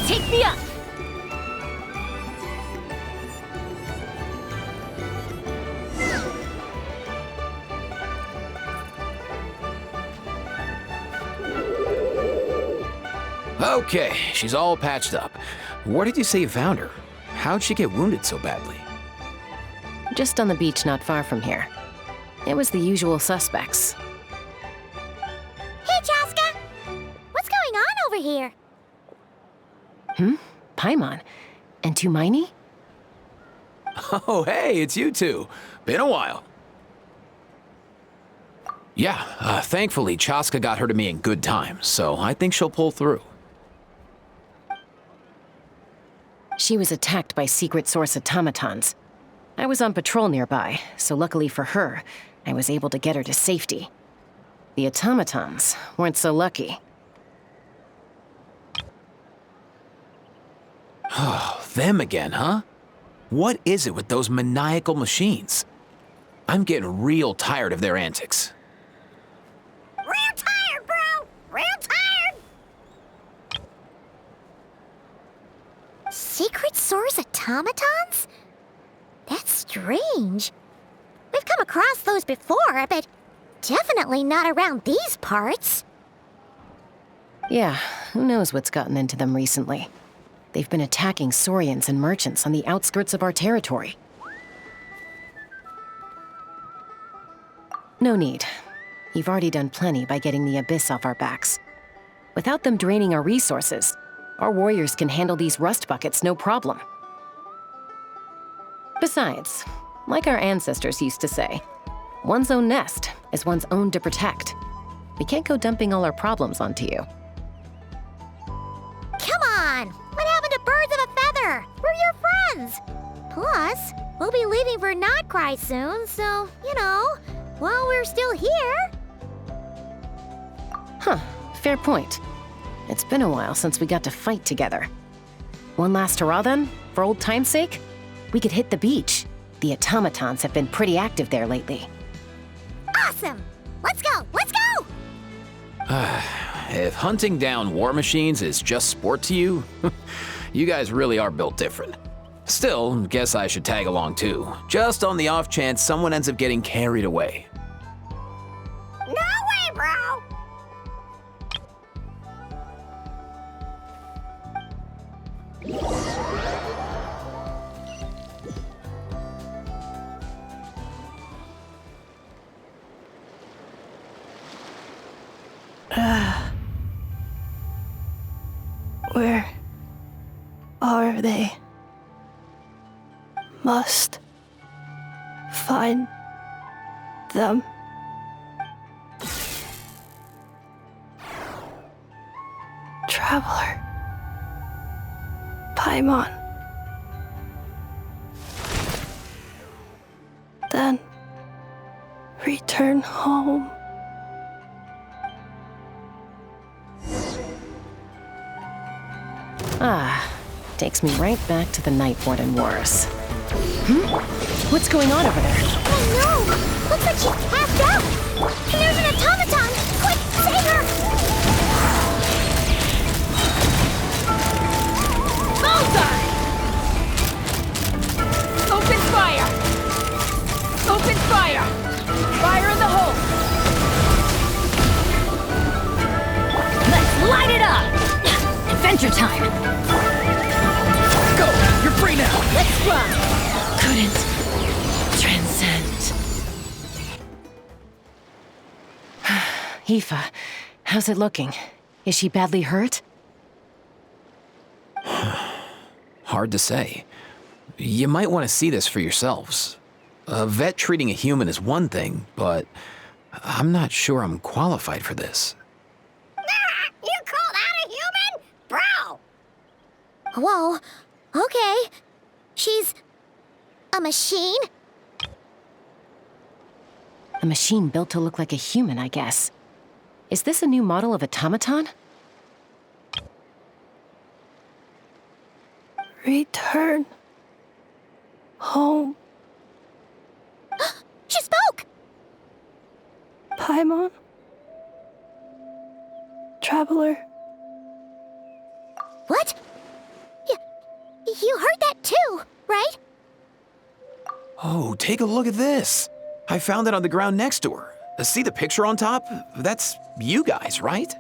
Take me up! Okay, she's all patched up. Where did you say you found her? How'd she get wounded so badly? Just on the beach not far from here. It was the usual suspects. Hey, Chaska! What's going on over here? Paimon. And Tumaini? Oh, hey, it's you two. Been a while. Yeah, thankfully Chaska got her to me in good time, so I think she'll pull through. She was attacked by secret source automatons. I was on patrol nearby, so luckily for her, I was able to get her to safety. The automatons weren't so lucky. Oh, them again, huh? What is it with those maniacal machines? I'm getting real tired of their antics. Real tired, bro! Real tired! Secret source automatons? That's strange. We've come across those before, but definitely not around these parts. Yeah, who knows what's gotten into them recently. They've been attacking Saurians and merchants on the outskirts of our territory. No need. You've already done plenty by getting the Abyss off our backs. Without them draining our resources, our warriors can handle these rust buckets no problem. Besides, like our ancestors used to say, one's own nest is one's own to protect. We can't go dumping all our problems onto you. Come on! What happened to birds of a feather? We're your friends! Plus, we'll be leaving for Nod-Krai soon, so, you know, while we're still here... Huh, fair point. It's been a while since we got to fight together. One last hurrah then, for old time's sake? We could hit the beach. The automatons have been pretty active there lately. Awesome! Let's go! Let's go! If hunting down war machines is just sport to you, you guys really are built different. Still, guess I should tag along too, just on the off chance someone ends up getting carried away. No way, bro! Where are they? Must find them. Traveler. Paimon. Then return home. Ah, takes me right back to the Night Warden Wars. What's going on over there? Oh no! Looks like she's passed out! There's an automaton! Quick, save her! Bullseye! Open fire! Open fire! Fire in the hole! Let's light it up! Adventure time! Go! You're free now! Let's run! Couldn't transcend. Aoife, how's it looking? Is she badly hurt? Hard to say. You might want to see this for yourselves. A vet treating a human is one thing, but I'm not sure I'm qualified for this. You called out a human? Bro! Whoa, okay. She's... a machine? A machine built to look like a human, I guess. Is this a new model of automaton? Return home. She spoke! Paimon. Traveler. What? You heard that too, right? Oh, take a look at this. I found it on the ground next to her. See the picture on top? That's you guys, right?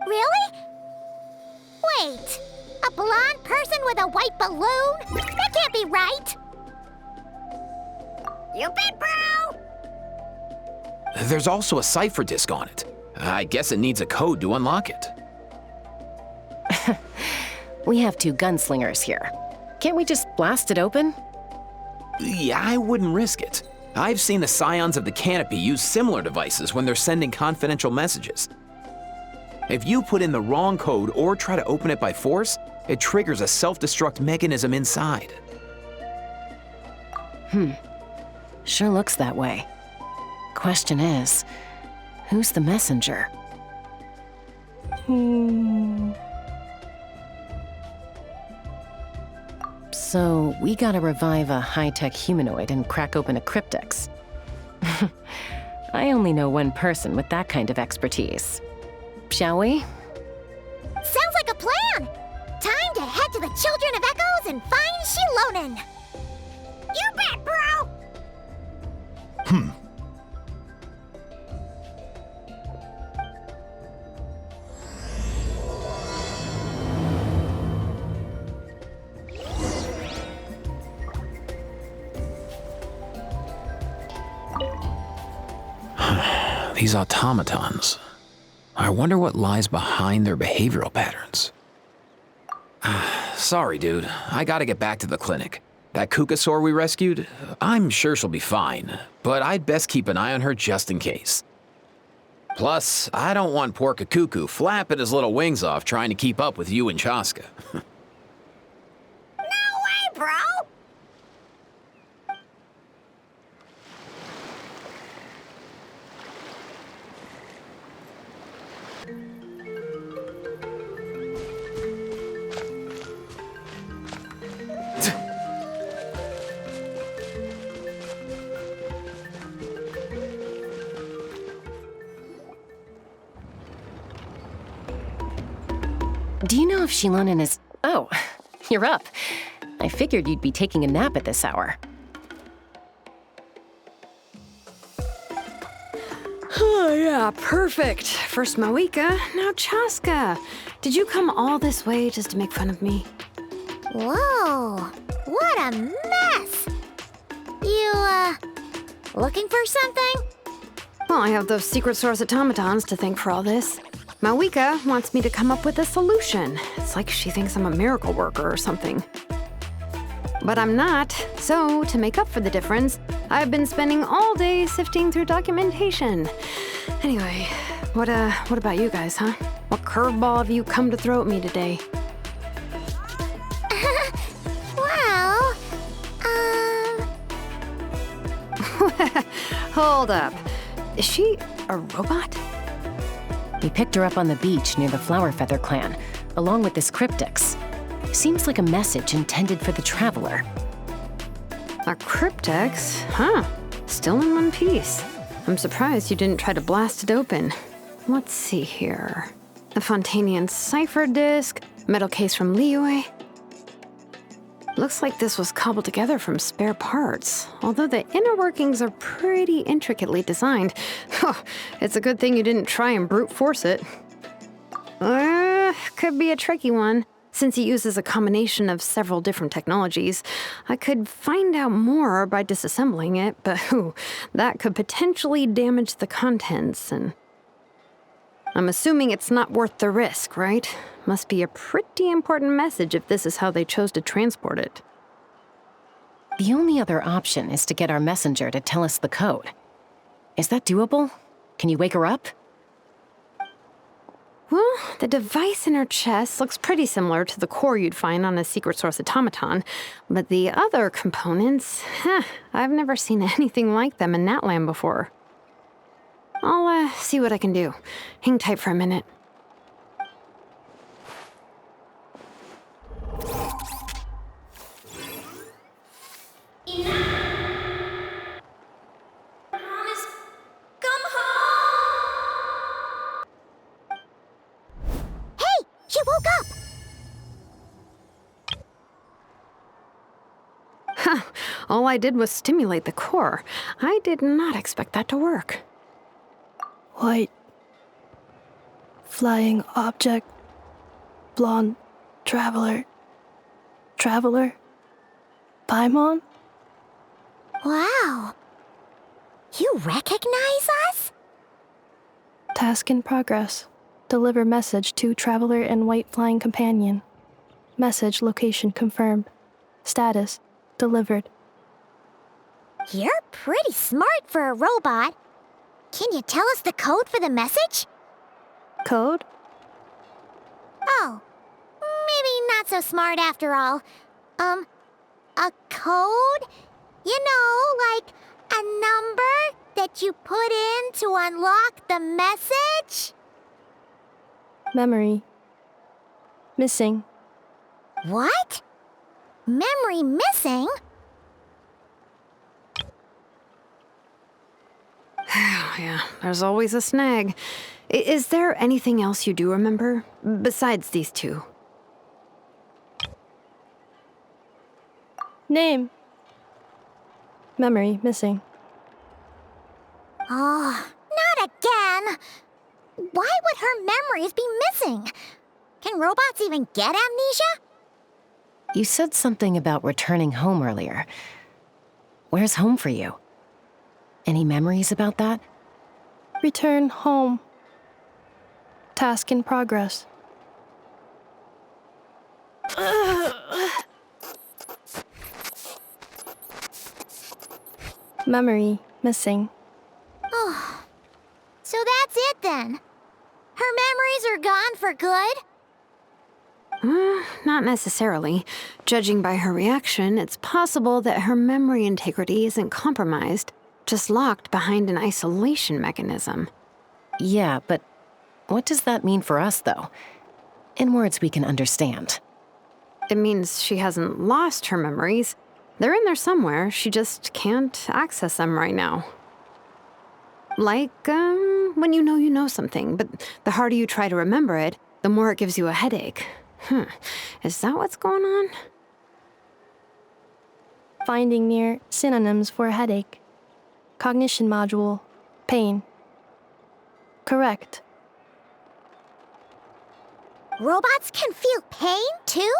Really? Wait, a blonde person with a white balloon? That can't be right. You bet, bro! There's also a cipher disk on it. I guess it needs a code to unlock it. We have 2 gunslingers here. Can't we just blast it open? Yeah, I wouldn't risk it. I've seen the Scions of the Canopy use similar devices when they're sending confidential messages. If you put in the wrong code or try to open it by force, it triggers a self-destruct mechanism inside. Sure looks that way. Question is, who's the messenger? So, we gotta revive a high-tech humanoid and crack open a cryptex. I only know one person with that kind of expertise. Shall we? Sounds like a plan! Time to head to the Children of Echoes and find Shilonen! You bet, bro! These automatons. I wonder what lies behind their behavioral patterns. Sorry, dude. I gotta get back to the clinic. That Kukasaur we rescued, I'm sure she'll be fine, but I'd best keep an eye on her just in case. Plus, I don't want poor Kakuku flapping his little wings off trying to keep up with you and Chaska. No way, bro! Do you know if Shilonen is... Oh, you're up. I figured you'd be taking a nap at this hour. Oh, yeah, perfect. First Mawika, now Chaska. Did you come all this way just to make fun of me? Whoa, what a mess! You, looking for something? Well, I have those secret source automatons to thank for all this. Mawika wants me to come up with a solution. It's like she thinks I'm a miracle worker or something. But I'm not, so to make up for the difference, I've been spending all day sifting through documentation. Anyway, what about you guys, huh? What curveball have you come to throw at me today? Well, Hold up. Is she a robot? We picked her up on the beach near the Flower Feather clan, along with this cryptex. Seems like a message intended for the traveler. A cryptex? Huh. Still in one piece. I'm surprised you didn't try to blast it open. Let's see here. A Fontanian cipher disk, metal case from Liyue. Looks like this was cobbled together from spare parts, although the inner workings are pretty intricately designed. It's a good thing you didn't try and brute force it. Could be a tricky one. Since it uses a combination of several different technologies, I could find out more by disassembling it, but that could potentially damage the contents, and I'm assuming it's not worth the risk, right? Must be a pretty important message if this is how they chose to transport it. The only other option is to get our messenger to tell us the code. Is that doable? Can you wake her up? Well, the device in her chest looks pretty similar to the core you'd find on a secret source automaton, but the other components, I've never seen anything like them in Natlan before. I'll see what I can do. Hang tight for a minute. Hey, she woke up! All I did was stimulate the core. I did not expect that to work. White. Flying object. Blonde. Traveler. Traveler? Paimon? Wow. You recognize us? Task in progress. Deliver message to Traveler and White Flying Companion. Message location confirmed. Status delivered. You're pretty smart for a robot. Can you tell us the code for the message? Code? Oh, maybe not so smart after all. A code? You know, like a number that you put in to unlock the message? Memory. Missing. What? Memory missing? Yeah, there's always a snag. Is there anything else you do remember, besides these two? Name. Memory missing. Oh, not again! Why would her memories be missing? Can robots even get amnesia? You said something about returning home earlier. Where's home for you? Any memories about that? Return home. Task in progress. Memory missing. Oh, so that's it then. Her memories are gone for good? Not necessarily. Judging by her reaction, it's possible that her memory integrity isn't compromised, just locked behind an isolation mechanism. Yeah, but what does that mean for us, though? In words we can understand. It means she hasn't lost her memories. They're in there somewhere, she just can't access them right now. Like, when you know something, but the harder you try to remember it, the more it gives you a headache. Is that what's going on? Finding near synonyms for headache. Cognition module. Pain. Correct. Robots can feel pain, too?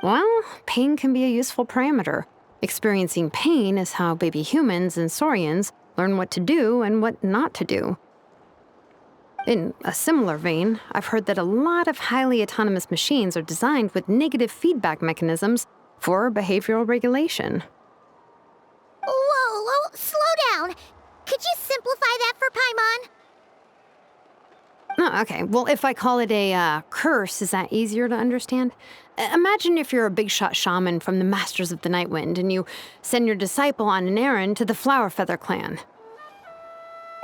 Well, pain can be a useful parameter. Experiencing pain is how baby humans and saurians learn what to do and what not to do. In a similar vein, I've heard that a lot of highly autonomous machines are designed with negative feedback mechanisms for behavioral regulation. Whoa, slow down. Could you simplify that for Paimon? Oh, okay, well, if I call it a curse, is that easier to understand? Imagine if you're a big shot shaman from the Masters of the Night Wind and you send your disciple on an errand to the Flower Feather clan.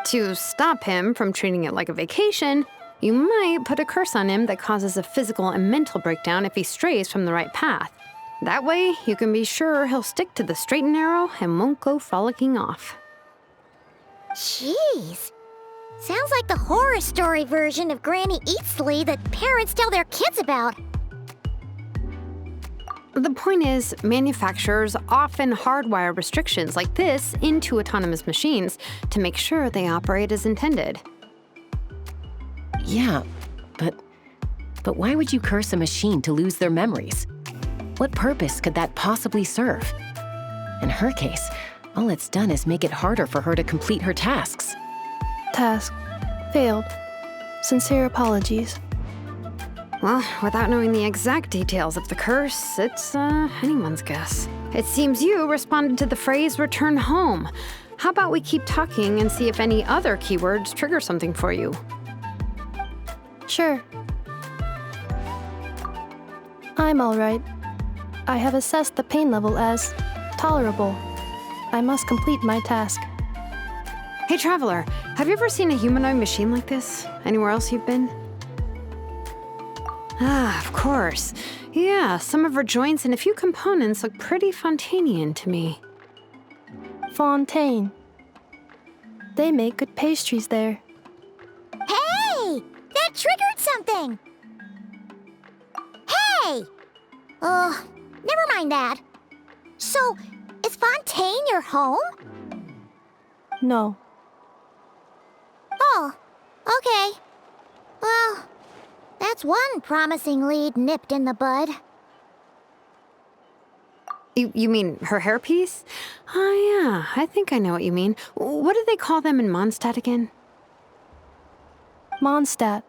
To stop him from treating it like a vacation, you might put a curse on him that causes a physical and mental breakdown if he strays from the right path. That way, you can be sure he'll stick to the straight and narrow and won't go frolicking off. Jeez. Sounds like the horror story version of Granny Eatsley that parents tell their kids about. The point is, manufacturers often hardwire restrictions like this into autonomous machines to make sure they operate as intended. Yeah, but why would you curse a machine to lose their memories? What purpose could that possibly serve? In her case, all it's done is make it harder for her to complete her tasks. Task. Failed. Sincere apologies. Well, without knowing the exact details of the curse, it's anyone's guess. It seems you responded to the phrase return home. How about we keep talking and see if any other keywords trigger something for you? Sure. I'm all right. I have assessed the pain level as tolerable. I must complete my task. Hey, Traveler, have you ever seen a humanoid machine like this? Anywhere else you've been? Ah, of course. Yeah, some of her joints and a few components look pretty Fontanian to me. Fontaine. They make good pastries there. Hey! That triggered something! Hey! Never mind that. So, is Fontaine your home? No. Oh, okay. Well, that's one promising lead nipped in the bud. You mean her hairpiece? Oh, yeah, I think I know what you mean. What do they call them in Mondstadt again? Mondstadt.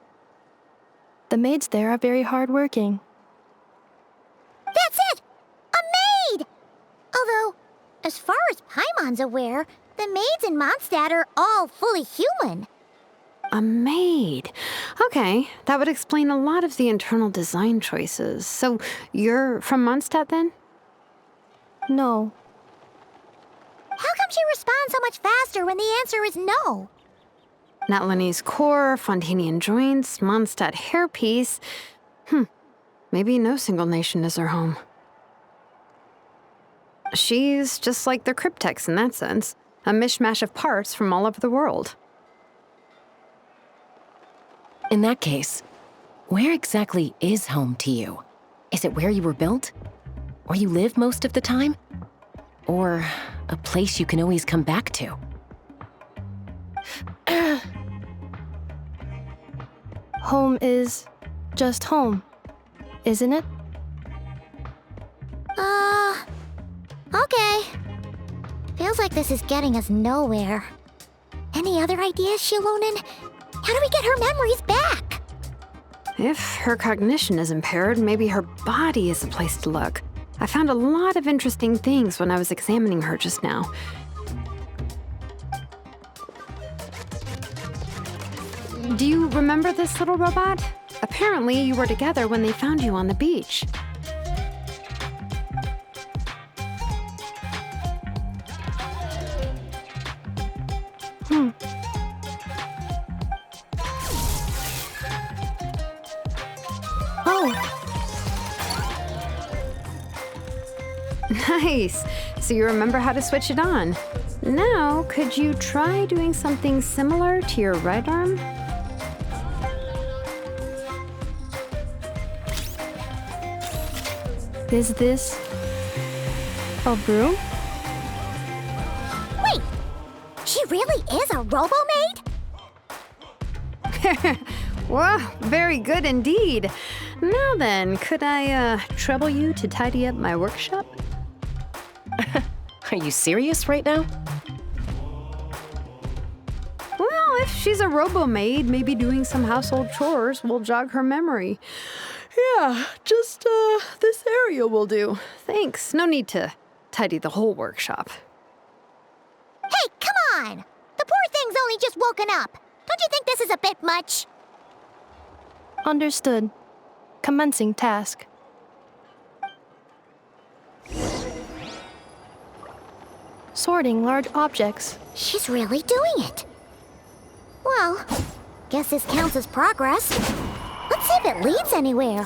The maids there are very hardworking. That's it! A maid! Although, as far as Paimon's aware, the maids in Mondstadt are all fully human. A maid. Okay, that would explain a lot of the internal design choices. So, you're from Mondstadt then? No. How come she responds so much faster when the answer is no? Natlanese core, Fontanian joints, Mondstadt hairpiece. Maybe no single nation is her home. She's just like the cryptex in that sense. A mishmash of parts from all over the world. In that case, where exactly is home to you? Is it where you were built? Where you live most of the time? Or a place you can always come back to? Home is just home, isn't it? Okay. Feels like this is getting us nowhere. Any other ideas, Shilonen? How do we get her memories back? If her cognition is impaired, maybe her body is the place to look. I found a lot of interesting things when I was examining her just now. Do you remember this little robot? Apparently, you were together when they found you on the beach. Nice. So you remember how to switch it on. Now, could you try doing something similar to your right arm? Is this a broom? Wait! She really is a robo-maid? Wow, very good indeed. Now then, could I trouble you to tidy up my workshop? Are you serious right now? Well, if she's a robo-maid, maybe doing some household chores will jog her memory. Yeah, just this area will do. Thanks. No need to tidy the whole workshop. Hey, come on! The poor thing's only just woken up. Don't you think this is a bit much? Understood. Commencing task. Sorting large objects. She's really doing it. Well, guess this counts as progress. Let's see if it leads anywhere.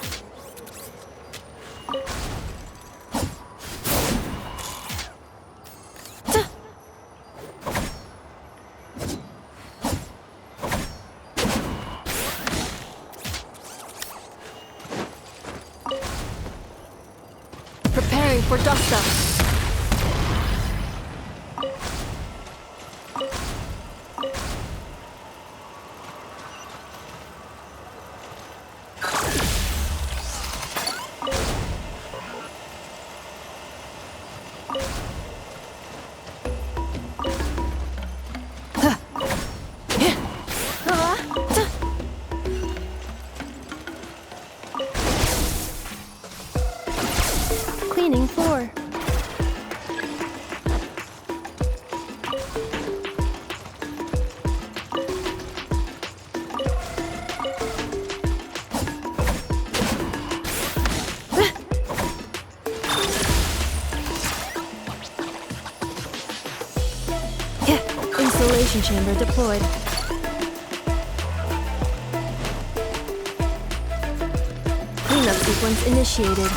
Preparing for dust-up. Cleaning floor. Installation chamber deployed. Cleanup sequence initiated.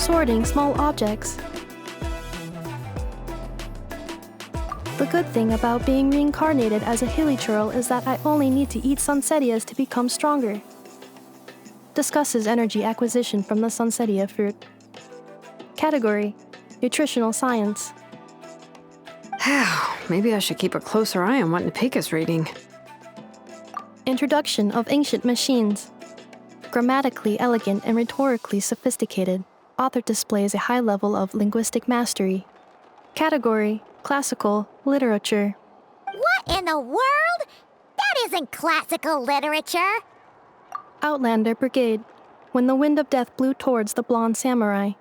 sorting small objects. The good thing about being reincarnated as a hilichurl is that I only need to eat sunsettias to become stronger. Discusses energy acquisition from the sunsettia fruit. Category: Nutritional Science. Maybe I should keep a closer eye on what Nepika's reading. Introduction of Ancient Machines. Grammatically elegant and rhetorically sophisticated, author displays a high level of linguistic mastery. Category: Classical Literature. What in the world? That isn't classical literature. Outlander Brigade. When the wind of death blew towards the blonde samurai.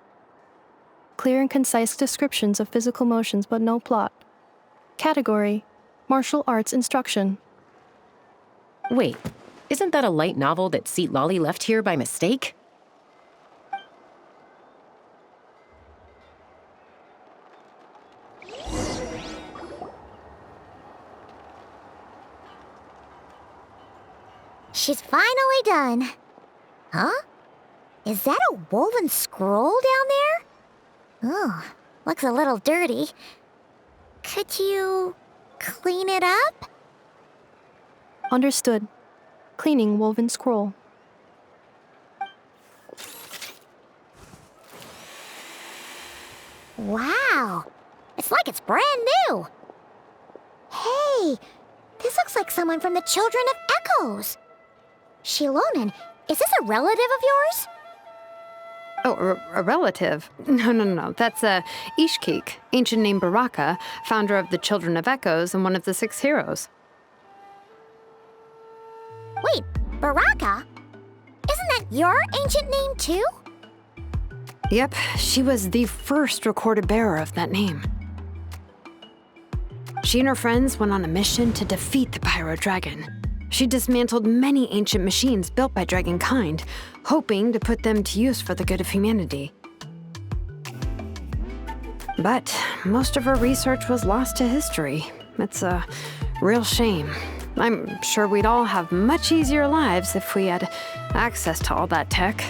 Clear and concise descriptions of physical motions but no plot. Category: Martial Arts Instruction. Wait, isn't that a light novel that Seat Lolly left here by mistake? She's finally done. Huh? Is that a woven scroll down there? Oh, looks a little dirty. Could you clean it up? Understood. Cleaning woven scroll. Wow, it's like it's brand new. Hey, this looks like someone from the Children of Echoes. Shilonen, is this a relative of yours? Oh, a relative? No. That's Ishkik, ancient name Baraka, founder of the Children of Echoes and one of the 6 heroes. Wait, Baraka? Isn't that your ancient name too? Yep, she was the first recorded bearer of that name. She and her friends went on a mission to defeat the Pyro Dragon. She dismantled many ancient machines built by dragonkind, hoping to put them to use for the good of humanity. But most of her research was lost to history. It's a real shame. I'm sure we'd all have much easier lives if we had access to all that tech.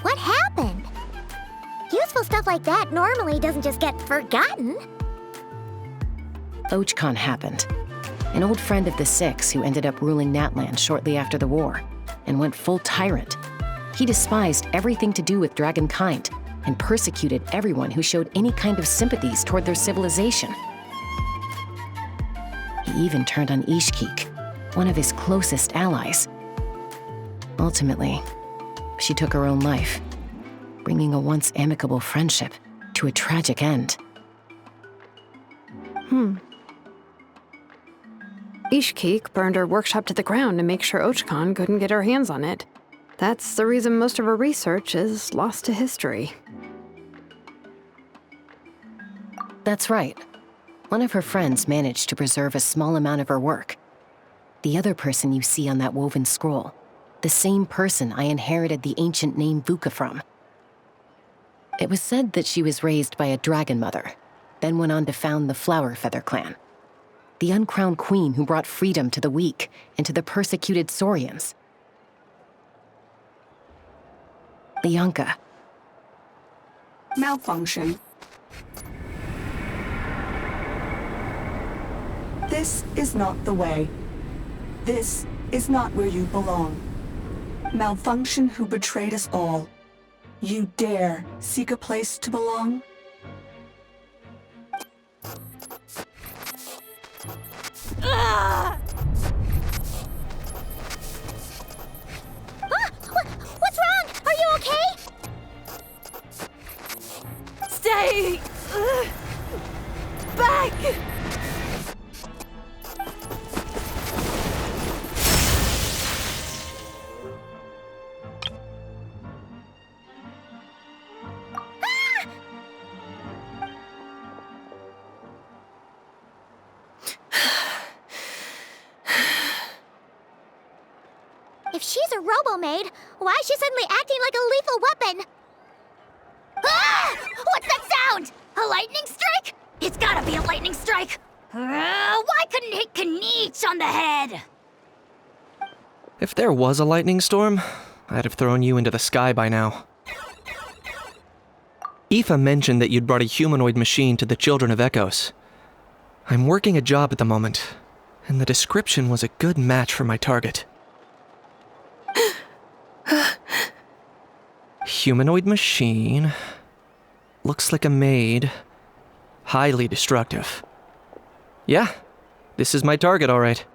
What happened? Useful stuff like that normally doesn't just get forgotten. Ochkon happened. An old friend of the 6 who ended up ruling Natlan shortly after the war, and went full tyrant. He despised everything to do with dragonkind, and persecuted everyone who showed any kind of sympathies toward their civilization. He even turned on Ishkik, one of his closest allies. Ultimately, she took her own life, bringing a once amicable friendship to a tragic end. Ishkik burned her workshop to the ground to make sure Ochkon couldn't get her hands on it. That's the reason most of her research is lost to history. That's right. One of her friends managed to preserve a small amount of her work. The other person you see on that woven scroll, the same person I inherited the ancient name Vuka from. It was said that she was raised by a dragon mother, then went on to found the Flower Feather clan, the uncrowned queen who brought freedom to the weak and to the persecuted Saurians. Lianka. Malfunction. This is not the way. This is not where you belong. Malfunction who betrayed us all. You dare seek a place to belong? What's wrong? Are you okay? Stay back! If she's a robo-maid, why is she suddenly acting like a lethal weapon? Ah! What's that sound? A lightning strike? It's gotta be a lightning strike! Why couldn't it hit Khaenri'ah on the head? If there was a lightning storm, I'd have thrown you into the sky by now. Aoife mentioned that you'd brought a humanoid machine to the Children of Echoes. I'm working a job at the moment, and the description was a good match for my target. Humanoid machine. Looks like a maid. Highly destructive. Yeah, this is my target, all right.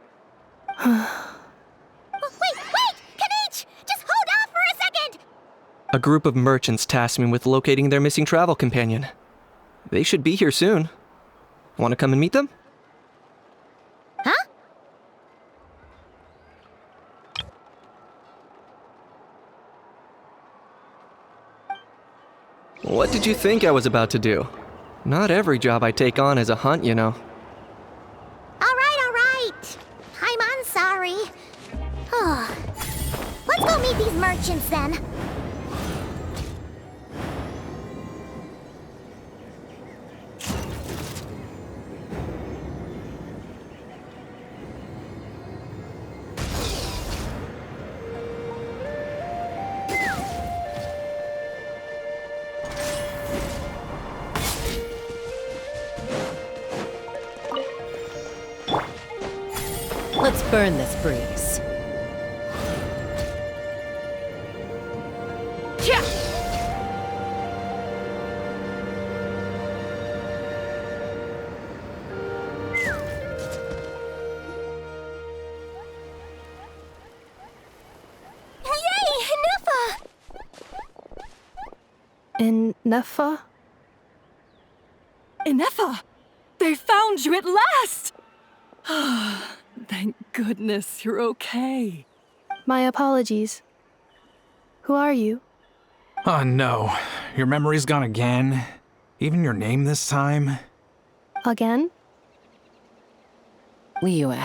Wait! Khaenri'ah! Just hold off for a second! A group of merchants tasked me with locating their missing travel companion. They should be here soon. Want to come and meet them? Huh? What did you think I was about to do? Not every job I take on is a hunt, you know. All right. I'm sorry. Let's go meet these merchants then. Let's burn this breeze. Ineffa? Ineffa! They found you at last! Thank goodness you're okay. My apologies. Who are you? Oh no, your memory's gone again? Even your name this time? Again? Liyue,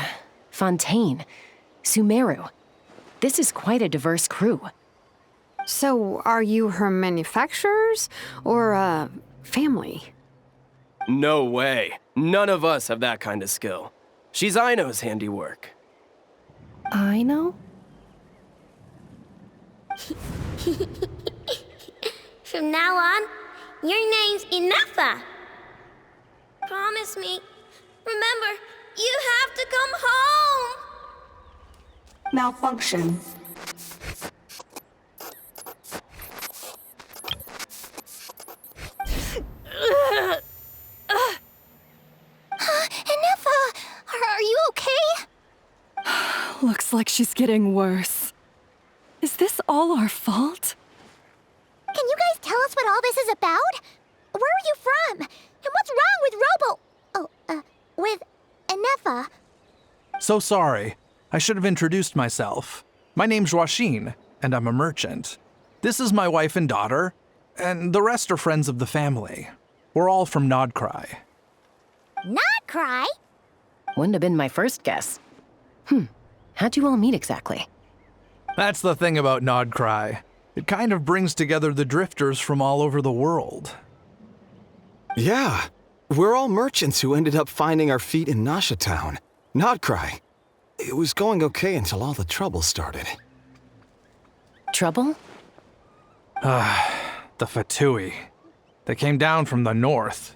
Fontaine, Sumeru. This is quite a diverse crew. So, are you her manufacturers or family? No way. None of us have that kind of skill. She's Aino's handiwork. Aino? From now on, your name's Ineffa. Promise me. Remember, you have to come home. Malfunction. Ineffa, are you okay? Looks like she's getting worse. Is this all our fault? Can you guys tell us what all this is about? Where are you from? And what's wrong with with Ineffa? So sorry. I should have introduced myself. My name's Joachine, and I'm a merchant. This is my wife and daughter, and the rest are friends of the family. We're all from Nod-Krai. Nod-Krai? Wouldn't have been my first guess. How'd you all meet exactly? That's the thing about Nod-Krai. It kind of brings together the drifters from all over the world. Yeah, we're all merchants who ended up finding our feet in Nasha Town, Nod-Krai. It was going okay until all the trouble started. Trouble? The Fatui. They came down from the north.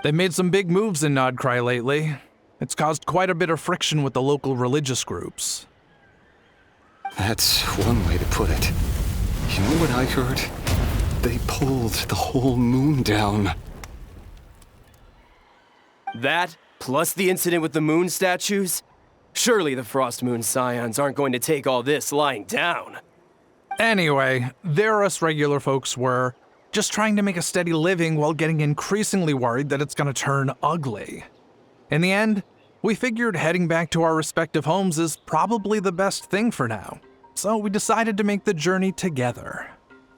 They've made some big moves in Nod-Krai lately. It's caused quite a bit of friction with the local religious groups. That's one way to put it. You know what I heard? They pulled the whole moon down. That, plus the incident with the moon statues? Surely the Frost Moon Scions aren't going to take all this lying down. Anyway, there us regular folks were, just trying to make a steady living while getting increasingly worried that it's gonna turn ugly. In the end, we figured heading back to our respective homes is probably the best thing for now. So we decided to make the journey together.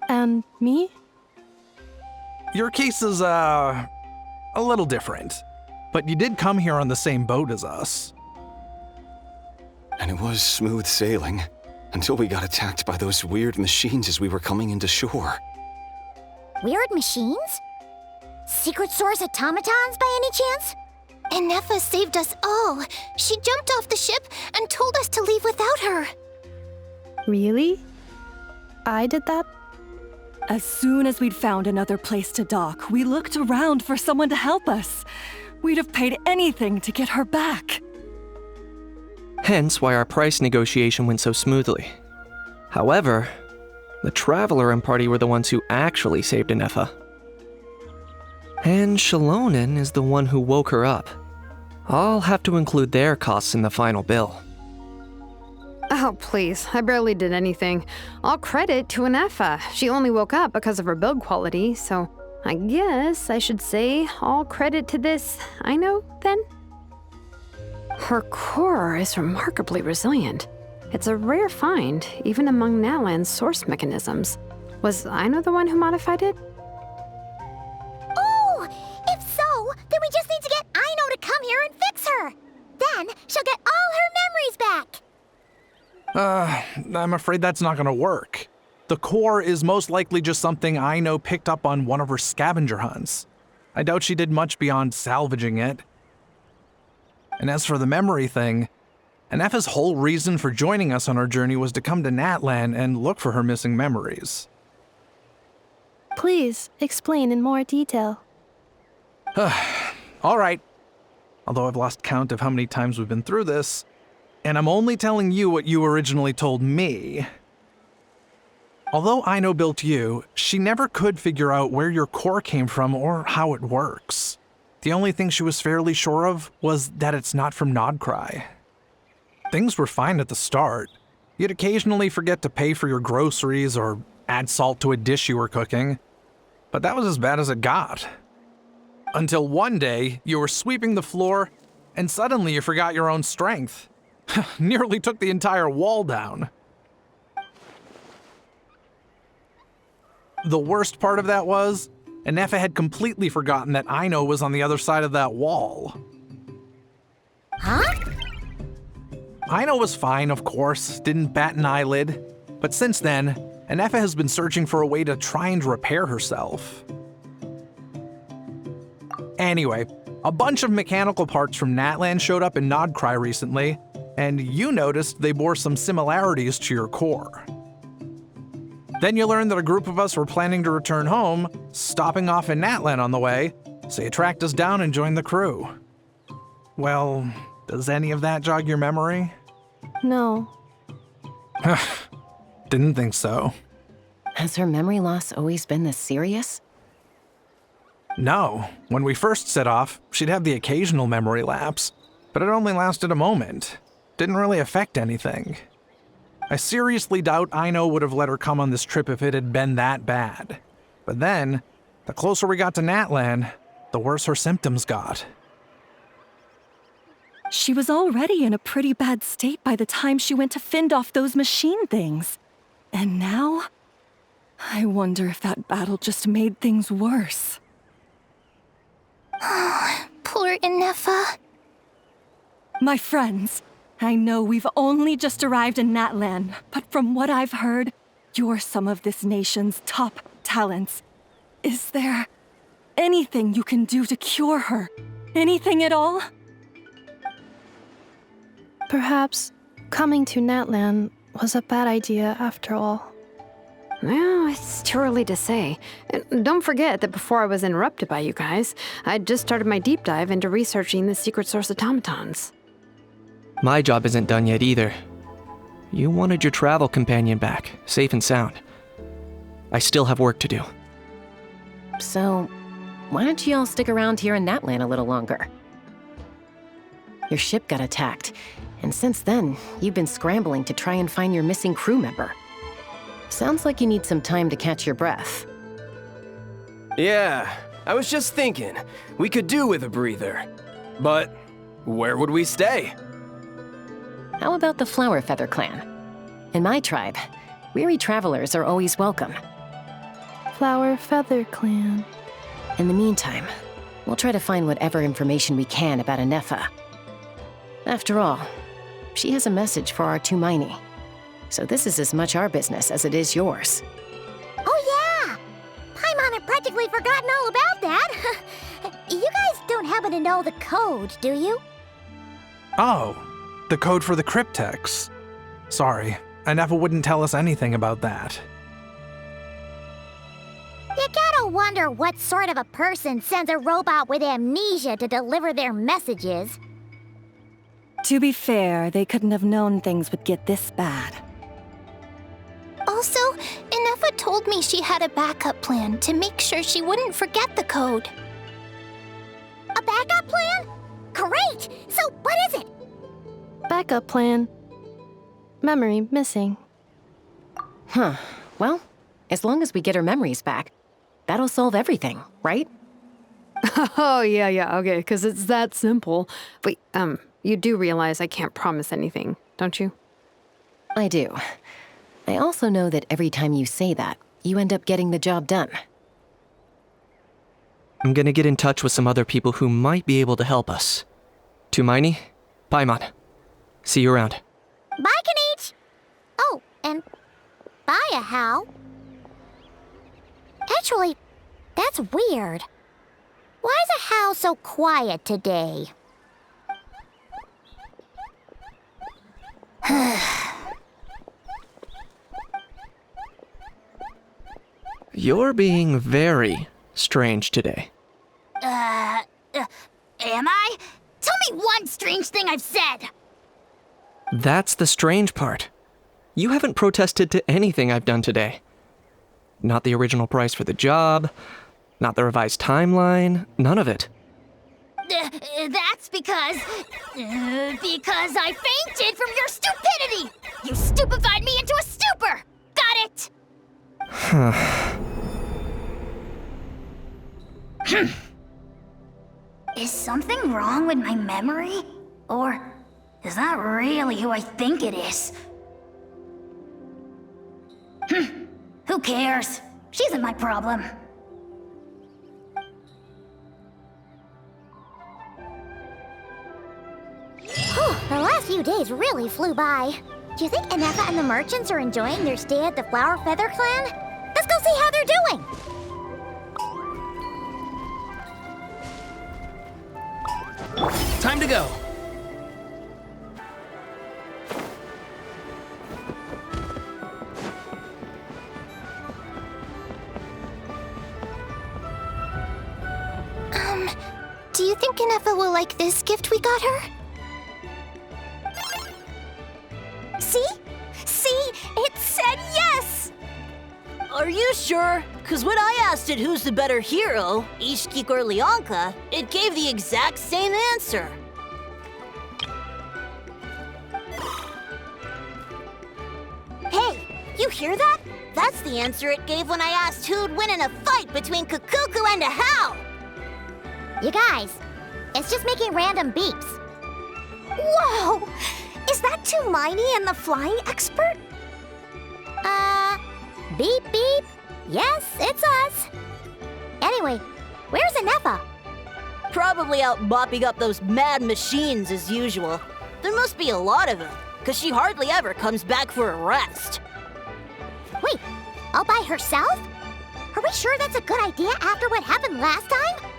And me? Your case is, a little different. But you did come here on the same boat as us. And it was smooth sailing, until we got attacked by those weird machines as we were coming into shore. Weird machines? Secret source automatons by any chance? Ineffa saved us all. She jumped off the ship and told us to leave without her. Really? I did that? As soon as we'd found another place to dock, we looked around for someone to help us. We'd have paid anything to get her back. Hence why our price negotiation went so smoothly. However, the Traveler and party were the ones who actually saved Ineffa. And Shalonen is the one who woke her up. I'll have to include their costs in the final bill. Oh, please, I barely did anything. All credit to Ineffa. She only woke up because of her build quality, so I guess I should say all credit to this Aino, then? Her core is remarkably resilient. It's a rare find, even among Natlan's source mechanisms. Was Aino the one who modified it? Oh! If so, then we just need to get Aino to come here and fix her! Then she'll get all her memories back! I'm afraid that's not gonna work. The core is most likely just something Aino picked up on one of her scavenger hunts. I doubt she did much beyond salvaging it. And as for the memory thing, Ineffa's whole reason for joining us on our journey was to come to Natlan and look for her missing memories. Please, explain in more detail. All right. Although I've lost count of how many times we've been through this, and I'm only telling you what you originally told me. Although Aino built you, she never could figure out where your core came from or how it works. The only thing she was fairly sure of was that it's not from Nod-Krai. Things were fine at the start. You'd occasionally forget to pay for your groceries or add salt to a dish you were cooking. But that was as bad as it got. Until one day, you were sweeping the floor, and suddenly you forgot your own strength. Nearly took the entire wall down. The worst part of that was, Ineffa had completely forgotten that Aino was on the other side of that wall. Huh? Aino was fine, of course, didn't bat an eyelid. But since then, Ineffa has been searching for a way to try and repair herself. Anyway, a bunch of mechanical parts from Natlan showed up in Nod-Krai recently, and you noticed they bore some similarities to your core. Then you learned that a group of us were planning to return home, stopping off in Natlan on the way, so you tracked us down and joined the crew. Well, does any of that jog your memory? No. Didn't think so. Has her memory loss always been this serious? No. When we first set off, she'd have the occasional memory lapse, but it only lasted a moment. Didn't really affect anything. I seriously doubt Aino would have let her come on this trip if it had been that bad. But then, the closer we got to Natlan, the worse her symptoms got. She was already in a pretty bad state by the time she went to fend off those machine things. And now, I wonder if that battle just made things worse. Poor Ineffa. My friends, I know we've only just arrived in Natlan, but from what I've heard, you're some of this nation's top talents. Is there anything you can do to cure her? Anything at all? Perhaps coming to Natlan was a bad idea after all. Well, it's too early to say. And don't forget that before I was interrupted by you guys, I'd just started my deep dive into researching the secret source automatons. My job isn't done yet either. You wanted your travel companion back, safe and sound. I still have work to do. So, why don't you all stick around here in Natlan a little longer? Your ship got attacked, and since then, you've been scrambling to try and find your missing crew member. Sounds like you need some time to catch your breath. Yeah, I was just thinking, we could do with a breather. But where would we stay? How about the Flower Feather clan? In my tribe, weary travelers are always welcome. Flower Feather Clan. In the meantime, we'll try to find whatever information we can about Ineffa. After all, she has a message for our Tumaini. So this is as much our business as it is yours. Oh yeah! Paimon had practically forgotten all about that. You guys don't happen to know the code, do you? Oh, the code for the cryptex. Sorry, Ineffa wouldn't tell us anything about that. You gotta wonder what sort of a person sends a robot with amnesia to deliver their messages. To be fair, they couldn't have known things would get this bad. Also, Ineffa told me she had a backup plan to make sure she wouldn't forget the code. A backup plan? Great! So what is it? Backup plan. Memory missing. Huh. Well, as long as we get her memories back, that'll solve everything, right? Oh, yeah, okay, because it's that simple. Wait, you do realize I can't promise anything, don't you? I do. I also know that every time you say that, you end up getting the job done. I'm gonna get in touch with some other people who might be able to help us. Tumaini, Paimon. See you around. Bye, Kanich! Oh, and bye, Hal. Actually, that's weird. Why is a Hal so quiet today? You're being very strange today. Am I? Tell me one strange thing I've said! That's the strange part. You haven't protested to anything I've done today. Not the original price for the job, not the revised timeline, none of it. That's because I fainted from your stupidity! You stupefied me into a stupor! Got it? Is something wrong with my memory? Or is that really who I think it is? Who cares? She isn't my problem. The last few days really flew by. Do you think Ineffa and the merchants are enjoying their stay at the Flower Feather Clan? Let's go see how they're doing! Time to go. Do you think Ineffa will like this gift we got her? See? It said yes! Are you sure? Because when I asked it who's the better hero, Ishkik or Leonka, it gave the exact same answer. Hey, you hear that? That's the answer it gave when I asked who'd win in a fight between Kukuku and a Hal! You guys, it's just making random beeps. Whoa! Is that Tumaini and the flying expert? Beep beep. Yes, it's us. Anyway, where's Ineffa? Probably out mopping up those mad machines as usual. There must be a lot of them, because she hardly ever comes back for a rest. Wait, all by herself? Are we sure that's a good idea after what happened last time?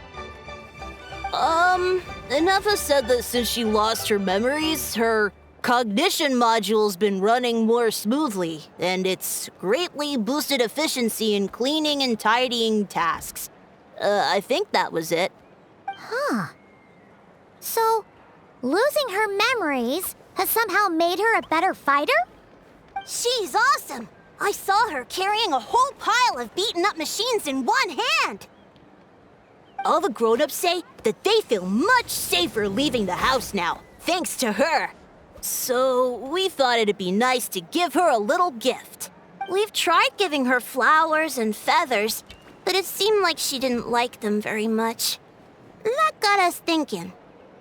Ineffa said that since she lost her memories, her cognition module's been running more smoothly, and it's greatly boosted efficiency in cleaning and tidying tasks. I think that was it. Huh. So, losing her memories has somehow made her a better fighter? She's awesome! I saw her carrying a whole pile of beaten-up machines in one hand! All the grown-ups say that they feel much safer leaving the house now, thanks to her. So we thought it'd be nice to give her a little gift. We've tried giving her flowers and feathers, but it seemed like she didn't like them very much. That got us thinking.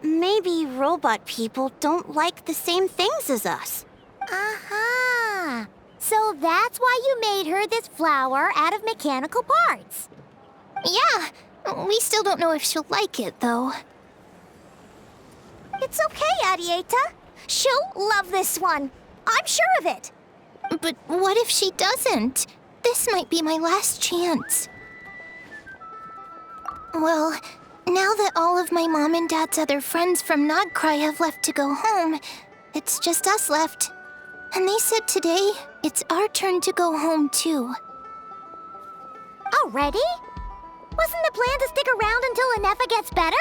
Maybe robot people don't like the same things as us. Aha! So that's why you made her this flower out of mechanical parts. Yeah, we still don't know if she'll like it, though. It's okay, Arieta. She'll love this one. I'm sure of it. But what if she doesn't? This might be my last chance. Well, now that all of my mom and dad's other friends from Nod-Krai have left to go home, it's just us left. And they said today, it's our turn to go home too. Already? Wasn't the plan to stick around until Ineffa gets better?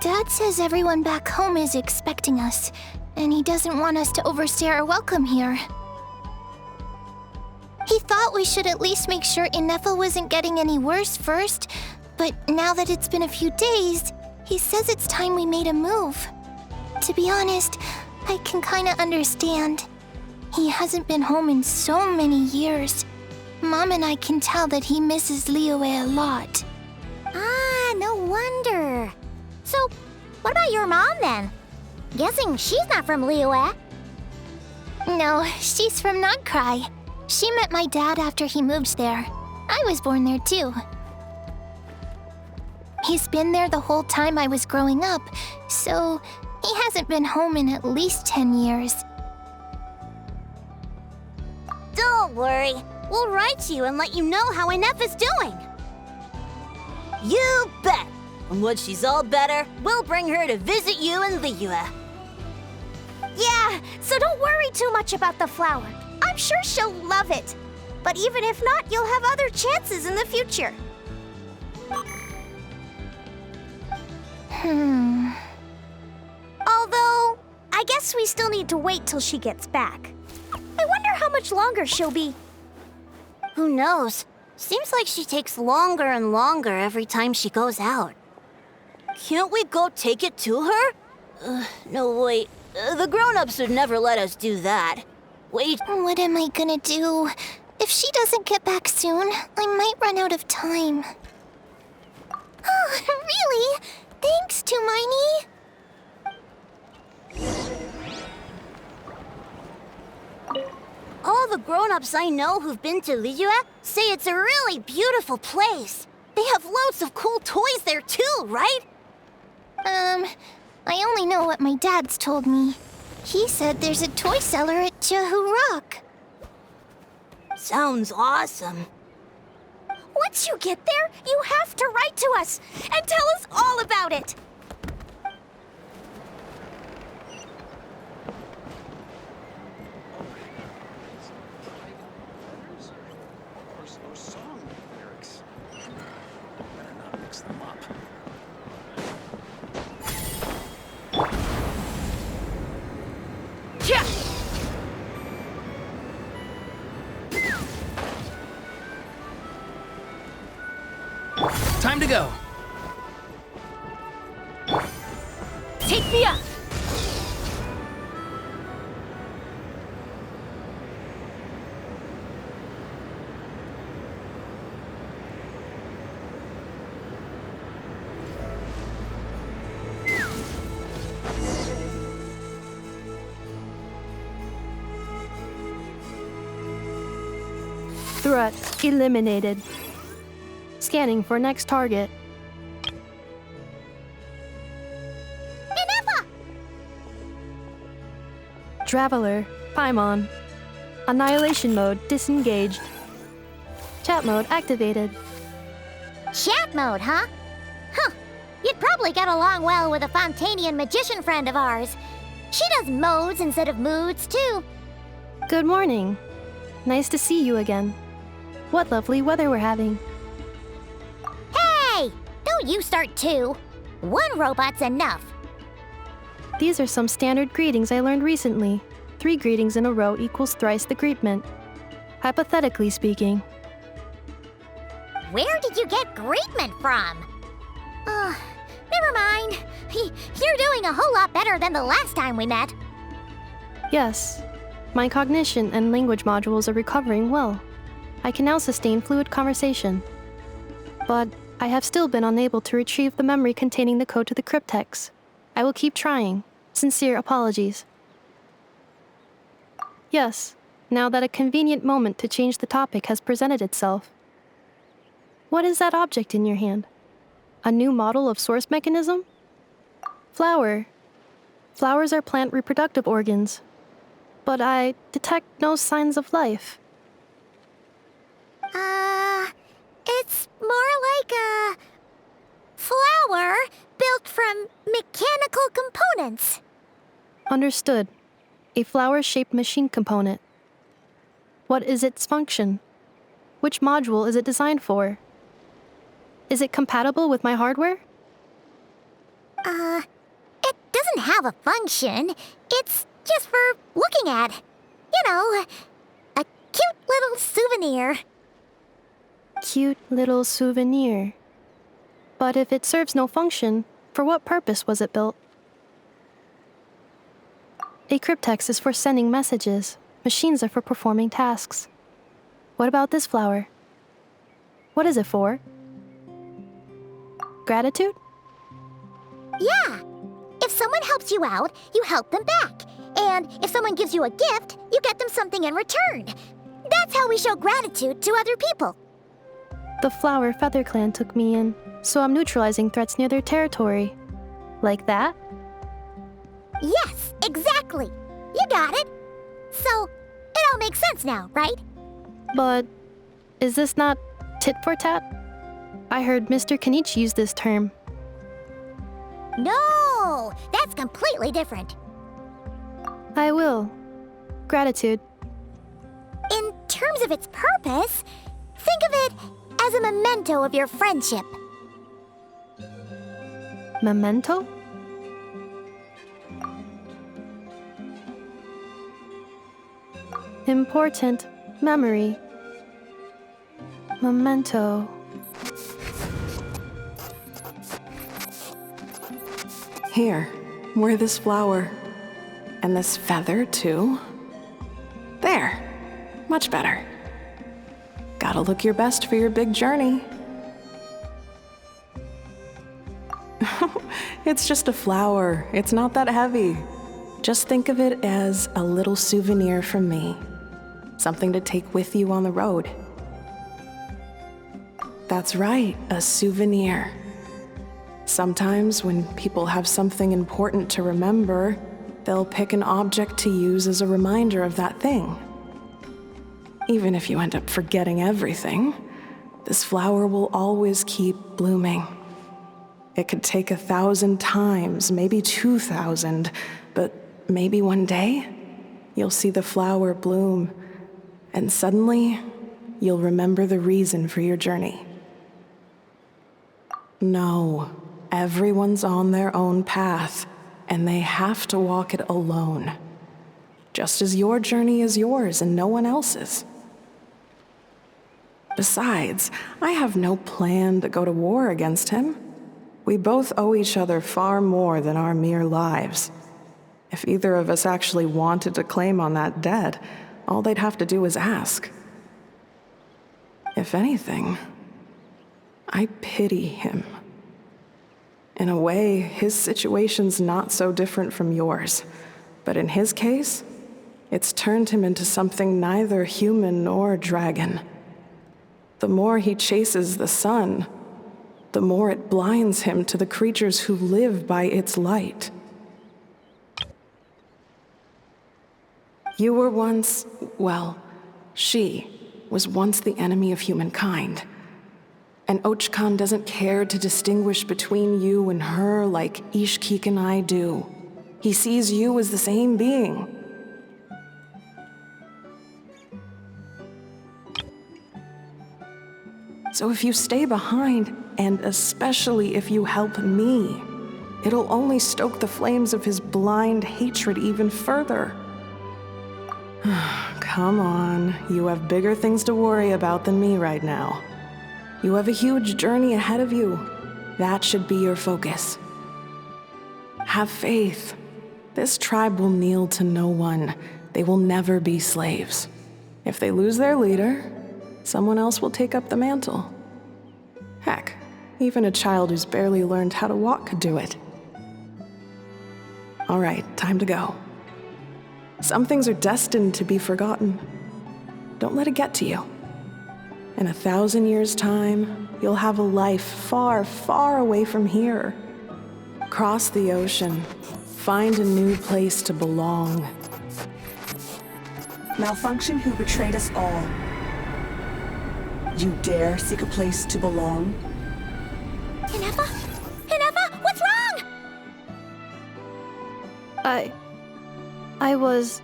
Dad says everyone back home is expecting us, and he doesn't want us to overstay our welcome here. He thought we should at least make sure Ineffa wasn't getting any worse first, but now that it's been a few days, he says it's time we made a move. To be honest, I can kinda understand. He hasn't been home in so many years. Mom and I can tell that he misses Liyue a lot. Ah, no wonder. So, what about your mom then? Guessing she's not from Liyue. No, she's from Nod-Krai. She met my dad after he moved there. I was born there too. He's been there the whole time I was growing up, so he hasn't been home in at least 10 years. Don't worry. We'll write to you and let you know how Ineffa's doing. You bet. And once she's all better, we'll bring her to visit you in Liyue. Yeah, so don't worry too much about the flower. I'm sure she'll love it. But even if not, you'll have other chances in the future. Although, I guess we still need to wait till she gets back. I wonder how much longer she'll be. Who knows? Seems like she takes longer and longer every time she goes out. Can't we go take it to her? No, wait. The grown-ups would never let us do that. Wait. What am I gonna do? If she doesn't get back soon, I might run out of time. Oh, really? Thanks, Tumaini. All the grown-ups I know who've been to Liyue say it's a really beautiful place. They have loads of cool toys there too, right? I only know what my dad's told me. He said there's a toy seller at Jehu. Sounds awesome. Once you get there, you have to write to us and tell us all about it. Time to go. Take me up! Threat eliminated. Scanning for next target. Ineffa! Traveler, Paimon. Annihilation mode disengaged. Chat mode activated. Chat mode, huh? Huh. You'd probably get along well with a Fontanian magician friend of ours. She does modes instead of moods, too. Good morning. Nice to see you again. What lovely weather we're having. Hey! Don't you start too. One robot's enough. These are some standard greetings I learned recently. 3 greetings in a row equals thrice the greetment. Hypothetically speaking. Where did you get greetment from? Never mind. You're doing a whole lot better than the last time we met. Yes. My cognition and language modules are recovering well. I can now sustain fluid conversation. But I have still been unable to retrieve the memory containing the code to the cryptex. I will keep trying. Sincere apologies. Yes, now that a convenient moment to change the topic has presented itself. What is that object in your hand? A new model of source mechanism? Flower. Flowers are plant reproductive organs. But I detect no signs of life. It's more like a flower built from mechanical components. Understood. A flower-shaped machine component. What is its function? Which module is it designed for? Is it compatible with my hardware? It doesn't have a function. It's just for looking at. You know, a cute little souvenir. Cute little souvenir. But if it serves no function, for what purpose was it built? A cryptex is for sending messages. Machines are for performing tasks. What about this flower? What is it for? Gratitude? Yeah. If someone helps you out, you help them back. And if someone gives you a gift, you get them something in return. That's how we show gratitude to other people. The flower Feather Clan took me in, so I'm neutralizing threats near their territory. Like that? Yes, exactly. You got it. So, it all makes sense now, right? But is this not tit for tat? I heard Mr. Kenichi use this term. No, that's completely different. I will. Gratitude. In terms of its purpose, think of it as a memento of your friendship. Memento? Important memory. Memento. Here, wear this flower. And this feather, too. There. Much better. Gotta look your best for your big journey. It's just a flower. It's not that heavy. Just think of it as a little souvenir from me. Something to take with you on the road. That's right, a souvenir. Sometimes when people have something important to remember, they'll pick an object to use as a reminder of that thing. Even if you end up forgetting everything, this flower will always keep blooming. It could take 1,000 times, maybe 2,000, but maybe one day, you'll see the flower bloom, and suddenly, you'll remember the reason for your journey. No, everyone's on their own path, and they have to walk it alone. Just as your journey is yours and no one else's. Besides, I have no plan to go to war against him. We both owe each other far more than our mere lives. If either of us actually wanted to claim on that debt, all they'd have to do is ask. If anything, I pity him. In a way, his situation's not so different from yours. But in his case, it's turned him into something neither human nor dragon. The more he chases the sun, the more it blinds him to the creatures who live by its light. You were once, well, she was once the enemy of humankind. And Ochkan doesn't care to distinguish between you and her like Ishkik and I do. He sees you as the same being. So if you stay behind, and especially if you help me, it'll only stoke the flames of his blind hatred even further. Come on, you have bigger things to worry about than me right now. You have a huge journey ahead of you. That should be your focus. Have faith. This tribe will kneel to no one. They will never be slaves. If they lose their leader, someone else will take up the mantle. Heck, even a child who's barely learned how to walk could do it. All right, time to go. Some things are destined to be forgotten. Don't let it get to you. In 1,000 years' time, you'll have a life far, far away from here. Cross the ocean, find a new place to belong. Malfunction who betrayed us all. You dare seek a place to belong? Ineffa? Ineffa, what's wrong? I was...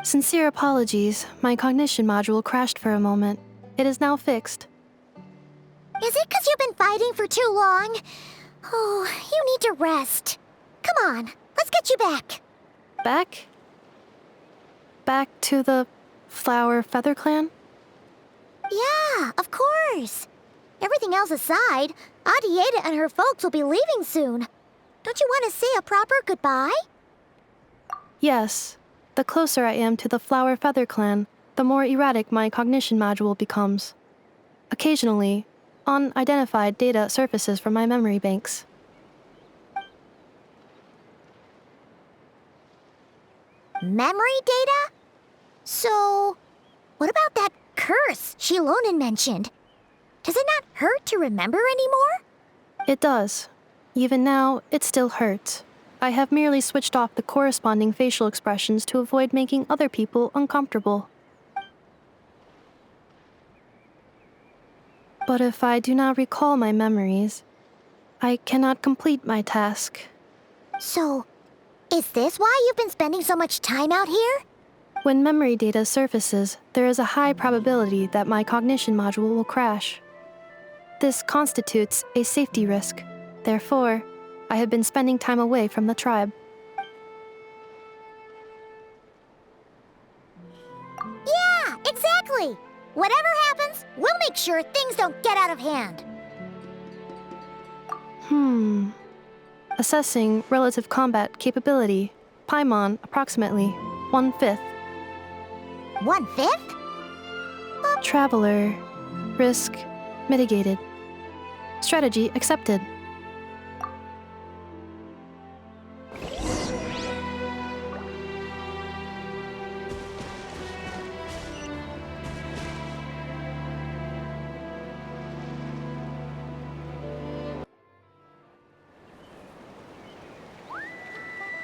Sincere apologies. My cognition module crashed for a moment. It is now fixed. Is it because you've been fighting for too long? Oh, you need to rest. Come on, let's get you back. Back? Back to the Flower Feather Clan? Yeah, of course. Everything else aside, Adieta and her folks will be leaving soon. Don't you want to say a proper goodbye? Yes. The closer I am to the Flower Feather Clan, the more erratic my cognition module becomes. Occasionally, unidentified data surfaces from my memory banks. Memory data? So, what about that curse Shilonen mentioned? Does it not hurt to remember anymore? It does. Even now, it still hurts. I have merely switched off the corresponding facial expressions to avoid making other people uncomfortable. But if I do not recall my memories, I cannot complete my task. So, is this why you've been spending so much time out here? When memory data surfaces, there is a high probability that my cognition module will crash. This constitutes a safety risk. Therefore, I have been spending time away from the tribe. Yeah, exactly! Whatever happens, we'll make sure things don't get out of hand. Assessing relative combat capability. Paimon, approximately 1/5. 1/5? Traveler. Risk mitigated. Strategy accepted.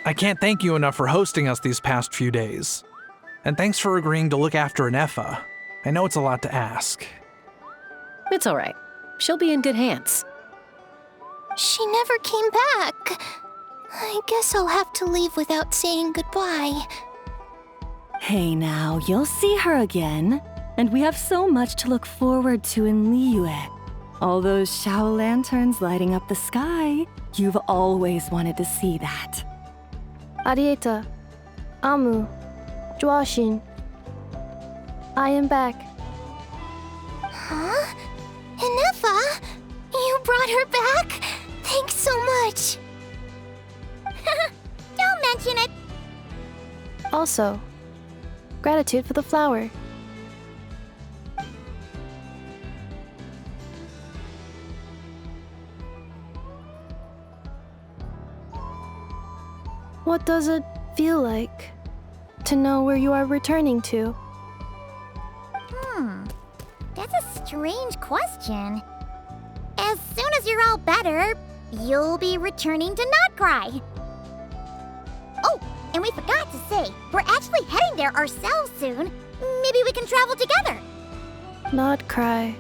I can't thank you enough for hosting us these past few days. And thanks for agreeing to look after Ineffa. I know it's a lot to ask. It's all right. She'll be in good hands. She never came back. I guess I'll have to leave without saying goodbye. Hey now, you'll see her again. And we have so much to look forward to in Liyue. All those Shao lanterns lighting up the sky. You've always wanted to see that. Arieta. Amu. Joashin. I am back. Huh? Ineffa? You brought her back? Thanks so much. Don't mention it. Also, gratitude for the flower. What does it feel like to know where you are returning to? That's a strange question. As soon as you're all better, you'll be returning to Nod-Krai. Oh, and we forgot to say, we're actually heading there ourselves soon. Maybe we can travel together. Nod-Krai.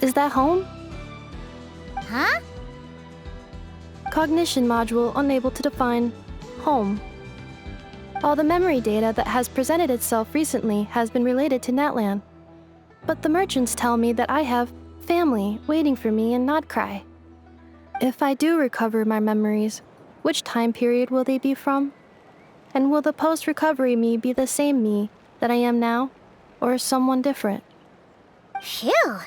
Is that home? Huh? Cognition module unable to define home. All the memory data that has presented itself recently has been related to Natlan. But the merchants tell me that I have family waiting for me in Nod-Krai. If I do recover my memories, which time period will they be from? And will the post-recovery me be the same me that I am now, or someone different? Phew.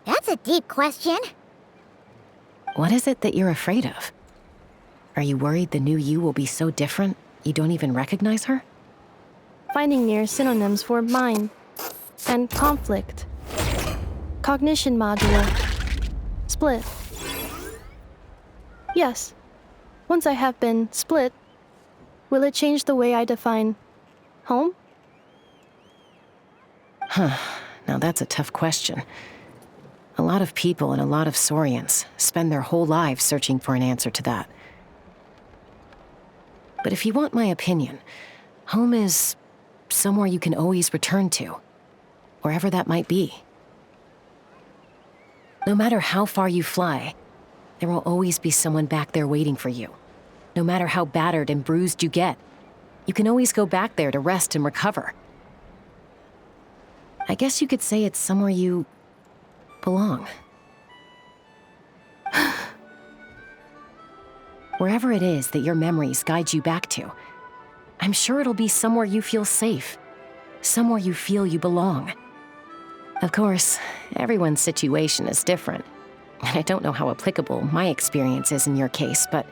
That's a deep question. What is it that you're afraid of? Are you worried the new you will be so different you don't even recognize her? Finding near synonyms for mind and conflict. Cognition module. Split. Yes. Once I have been split, will it change the way I define home? Now that's a tough question. A lot of people and a lot of Saurians spend their whole lives searching for an answer to that. But if you want my opinion, home is somewhere you can always return to, wherever that might be. No matter how far you fly, there will always be someone back there waiting for you. No matter how battered and bruised you get, You can always go back there to rest and recover. I guess you could say it's somewhere you belong. Wherever it is that your memories guide you back to, I'm sure it'll be somewhere you feel safe, somewhere you feel you belong. Of course, everyone's situation is different, and I don't know how applicable my experience is in your case, but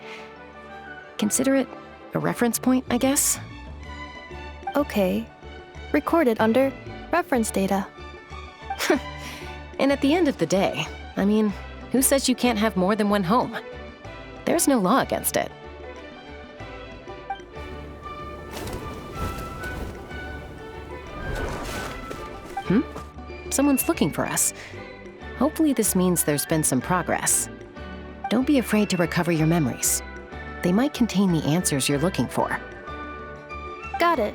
consider it a reference point, I guess? Okay. Recorded under reference data. And at the end of the day, I mean, who says you can't have more than one home? There's no law against it. Someone's looking for us. Hopefully this means there's been some progress. Don't be afraid to recover your memories. They might contain the answers you're looking for. Got it.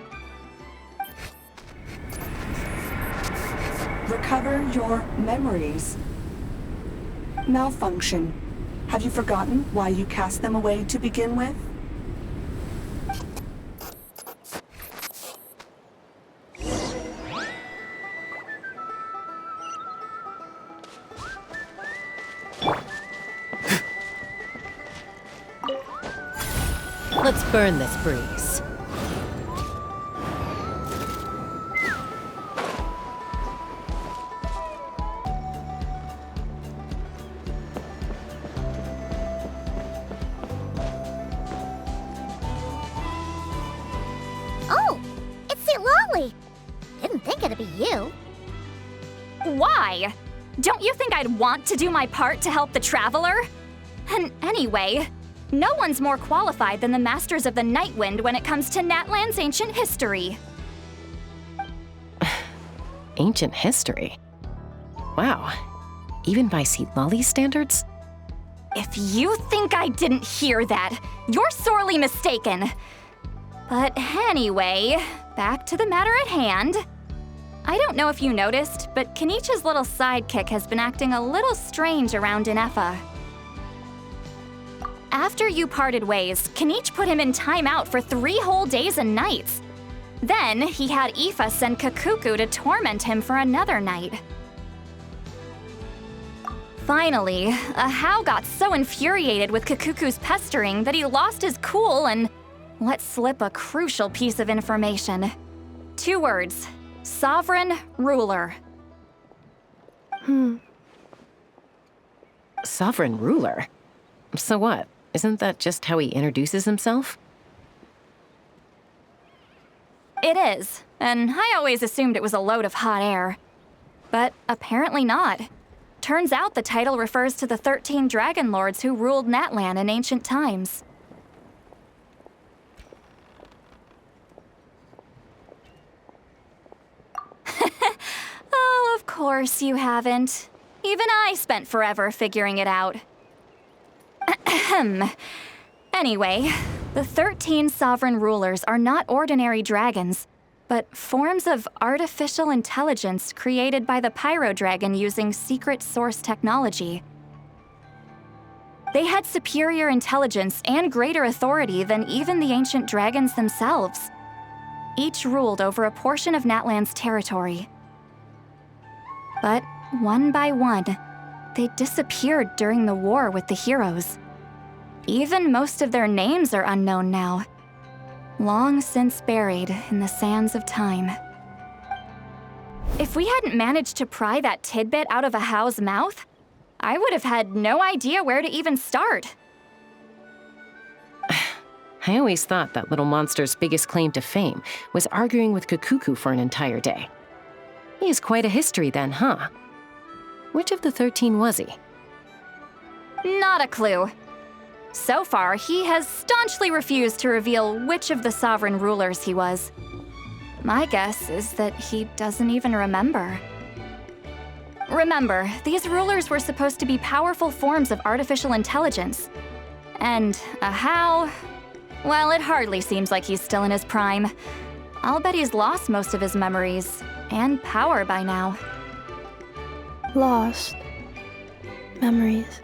Recover your memories. Malfunction. Have you forgotten why you cast them away to begin with? Let's burn this breeze. Oh, it's St. Lolly. Didn't think it'd be you. Why? Don't you think I'd want to do my part to help the traveler? And anyway, no one's more qualified than the Masters of the Night Wind when it comes to Natlan's ancient history. Ancient history? Wow. Even by St. Lolly's standards? If you think I didn't hear that, you're sorely mistaken. But anyway, back to the matter at hand. I don't know if you noticed, but Khaenri'ah's little sidekick has been acting a little strange around Ineffa. After you parted ways, Khaenri'ah put him in timeout for 3 whole days and nights. Then he had Aoife send Kakuku to torment him for another night. Finally, Ahau got so infuriated with Kakuku's pestering that he lost his cool and let slip a crucial piece of information. 2 words: sovereign ruler. Sovereign ruler? So what? Isn't that just how he introduces himself? It is, and I always assumed it was a load of hot air. But apparently not. Turns out the title refers to the 13 dragon lords who ruled Natlan in ancient times. Oh, of course you haven't. Even I spent forever figuring it out. Anyway, the 13 sovereign rulers are not ordinary dragons, but forms of artificial intelligence created by the Pyro Dragon using secret source technology. They had superior intelligence and greater authority than even the ancient dragons themselves. Each ruled over a portion of Natlan's territory. But one by one, they disappeared during the war with the heroes. Even most of their names are unknown now, long since buried in the sands of time. If we hadn't managed to pry that tidbit out of Ahau's mouth, I would have had no idea where to even start. I always thought that little monster's biggest claim to fame was arguing with Kakuku for an entire day. He has quite a history then, huh? Which of the 13 was he? Not a clue. So far, he has staunchly refused to reveal which of the sovereign rulers he was. My guess is that he doesn't even remember. Remember, these rulers were supposed to be powerful forms of artificial intelligence. And Ahau, well, it hardly seems like he's still in his prime. I'll bet he's lost most of his memories and power by now. Lost memories.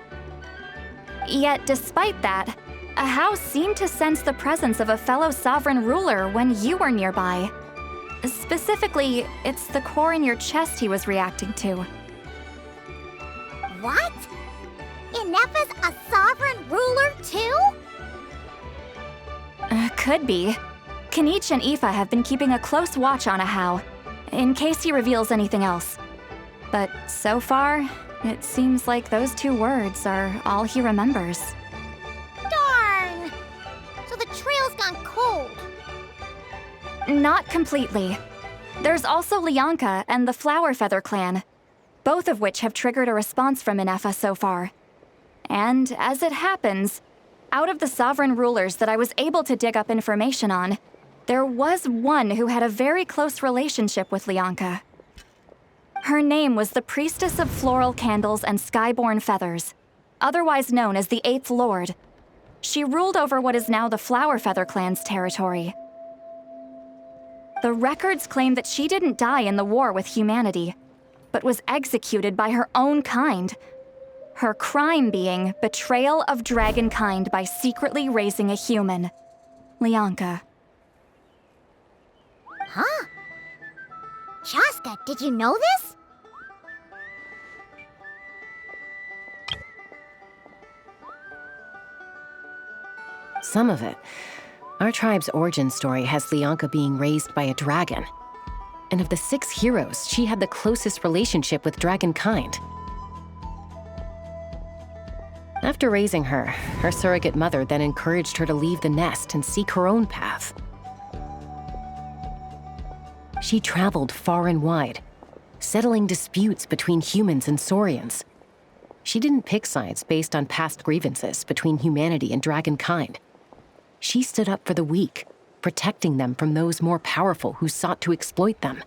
Yet, despite that, a house seemed to sense the presence of a fellow sovereign ruler when you were nearby. Specifically, it's the core in your chest he was reacting to. What? Ineffa's a sovereign ruler too? Could be. Khaenri'ah and Aoife have been keeping a close watch on Ahau, in case he reveals anything else. But so far, it seems like those 2 words are all he remembers. Darn! So the trail's gone cold. Not completely. There's also Lianka and the Flower Feather clan, both of which have triggered a response from Ineffa so far. And as it happens, out of the sovereign rulers that I was able to dig up information on, there was one who had a very close relationship with Lianka. Her name was the Priestess of Floral Candles and Skyborn Feathers, otherwise known as the 8th Lord. She ruled over what is now the Flower Feather clan's territory. The records claim that she didn't die in the war with humanity, but was executed by her own kind. Her crime being betrayal of dragonkind by secretly raising a human. Lianka. Huh? Shaska, did you know this? Some of it. Our tribe's origin story has Lianka being raised by a dragon. And of the 6 heroes, she had the closest relationship with dragonkind. After raising her, her surrogate mother then encouraged her to leave the nest and seek her own path. She traveled far and wide, settling disputes between humans and Saurians. She didn't pick sides based on past grievances between humanity and dragonkind. She stood up for the weak, protecting them from those more powerful who sought to exploit them.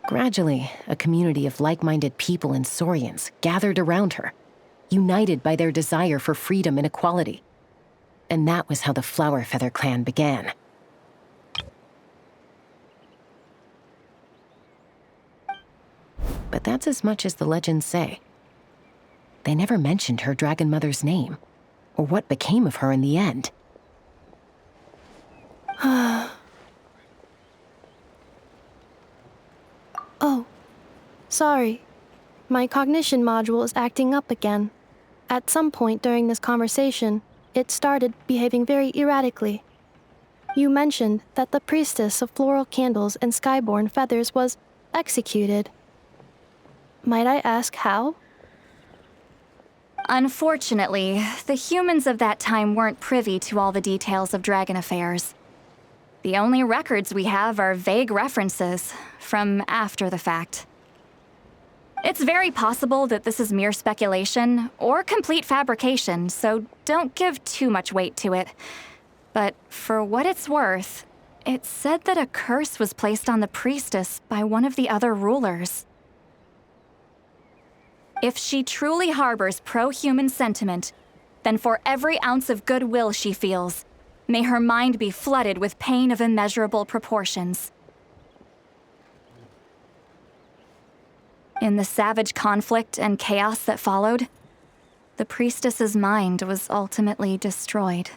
Gradually, a community of like-minded people and Saurians gathered around her, united by their desire for freedom and equality. And that was how the Flower Feather clan began. But that's as much as the legends say. They never mentioned her dragon mother's name, or what became of her in the end. Oh, sorry. My cognition module is acting up again. At some point during this conversation, it started behaving very erratically. You mentioned that the Priestess of Floral Candles and Skyborn Feathers was executed. Might I ask how? Unfortunately, the humans of that time weren't privy to all the details of dragon affairs. The only records we have are vague references from after the fact. It's very possible that this is mere speculation or complete fabrication, so don't give too much weight to it. But for what it's worth, it's said that a curse was placed on the priestess by one of the other rulers. If she truly harbors pro-human sentiment, then for every ounce of goodwill she feels, may her mind be flooded with pain of immeasurable proportions. In the savage conflict and chaos that followed, the priestess's mind was ultimately destroyed.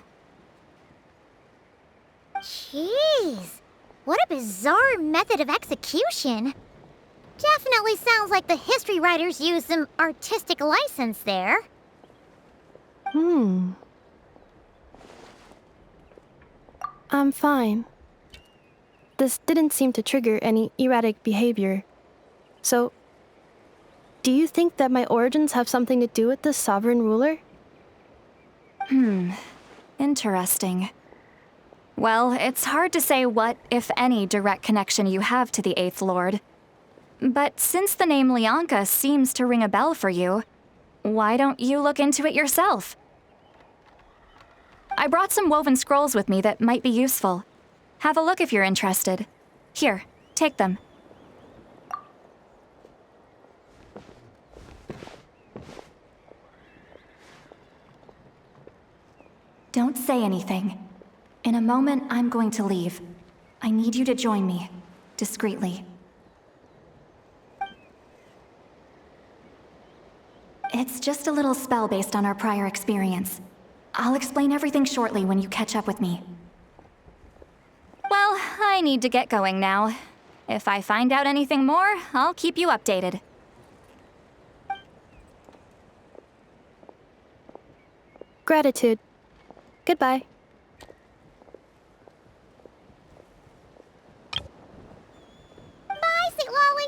Jeez, what a bizarre method of execution. Definitely sounds like the history writers used some artistic license there. I'm fine. This didn't seem to trigger any erratic behavior. So, do you think that my origins have something to do with this sovereign ruler? Interesting. Well, it's hard to say what, if any, direct connection you have to the 8th Lord. But since the name Lianka seems to ring a bell for you, why don't you look into it yourself? I brought some woven scrolls with me that might be useful. Have a look if you're interested. Here, take them. Don't say anything. In a moment, I'm going to leave. I need you to join me, discreetly. It's just a little spell based on our prior experience. I'll explain everything shortly when you catch up with me. Well, I need to get going now. If I find out anything more, I'll keep you updated. Gratitude. Goodbye. Bye, Sweet Lolly.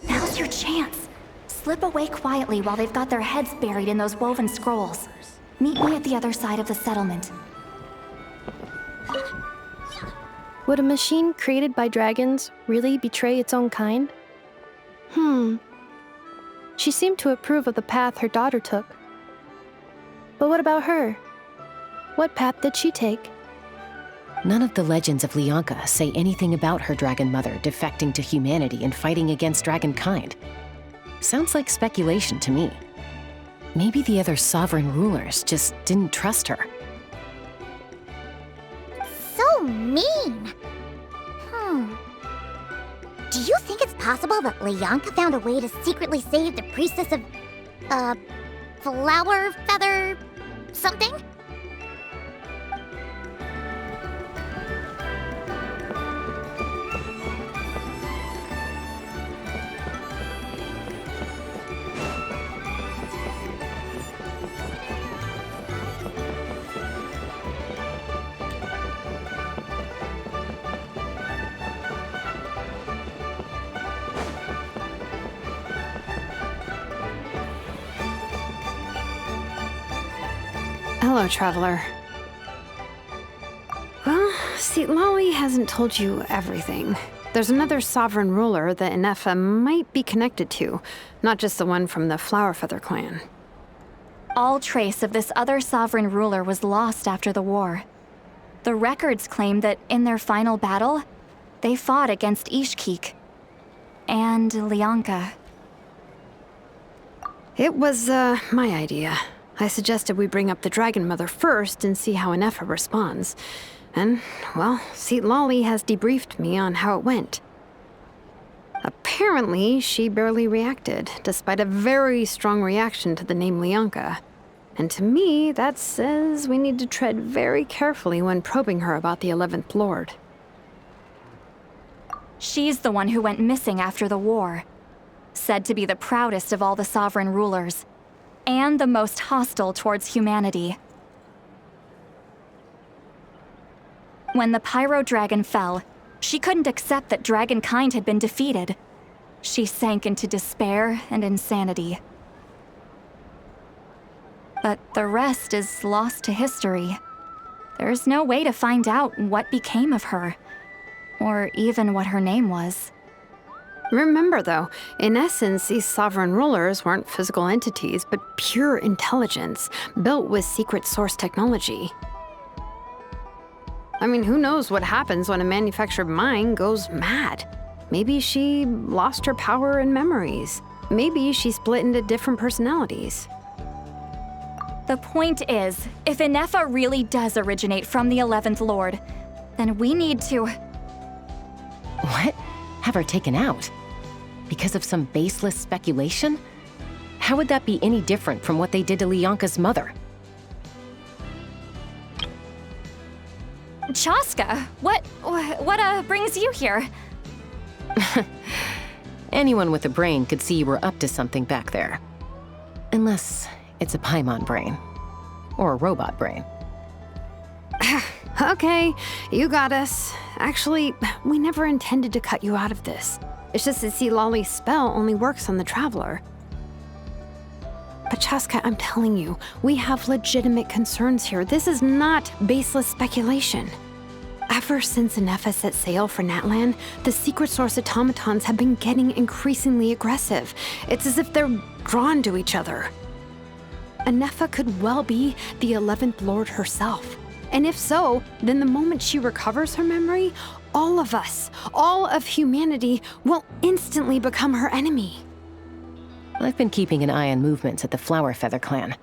Now's your chance. Slip away quietly while they've got their heads buried in those woven scrolls. Meet me at the other side of the settlement. Would a machine created by dragons really betray its own kind? She seemed to approve of the path her daughter took. But what about her? What path did she take? None of the legends of Lyanka say anything about her dragon mother defecting to humanity and fighting against dragonkind. Sounds like speculation to me. Maybe the other sovereign rulers just didn't trust her. So mean. Do you think it's possible that Lyanka found a way to secretly save the priestess of, flower feather something? Hello, traveler. Well, see, Lolly hasn't told you everything. There's another sovereign ruler that Ineffa might be connected to, not just the one from the Flower Feather clan. All trace of this other sovereign ruler was lost after the war. The records claim that in their final battle, they fought against Ishkik and Lyanka. It was, my idea. I suggested we bring up the Dragon Mother first and see how Ineffa responds. And, well, Seat Lolly has debriefed me on how it went. Apparently, she barely reacted, despite a very strong reaction to the name Lyanka. And to me, that says we need to tread very carefully when probing her about the 11th Lord. She's the one who went missing after the war. Said to be the proudest of all the sovereign rulers, and the most hostile towards humanity. When the Pyro Dragon fell, she couldn't accept that dragonkind had been defeated. She sank into despair and insanity. But the rest is lost to history. There's no way to find out what became of her, or even what her name was. Remember, though, in essence, these sovereign rulers weren't physical entities, but pure intelligence, built with secret source technology. I mean, who knows what happens when a manufactured mind goes mad? Maybe she lost her power and memories. Maybe she split into different personalities. The point is, if Ineffa really does originate from the 11th Lord, then we need to... What? Have her taken out? Because of some baseless speculation? How would that be any different from what they did to Lyanka's mother? Chaska, what brings you here? Anyone with a brain could see you were up to something back there. Unless it's a Paimon brain. Or a robot brain. Okay, you got us. Actually, we never intended to cut you out of this. It's just that see, Lolly's spell only works on the traveler. But Chaska, I'm telling you, we have legitimate concerns here. This is not baseless speculation. Ever since Ineffa set sail for Natlan, the secret source automatons have been getting increasingly aggressive. It's as if they're drawn to each other. Ineffa could well be the 11th Lord herself. And if so, then the moment she recovers her memory, all of us, all of humanity, will instantly become her enemy. I've been keeping an eye on movements at the Flower Feather clan.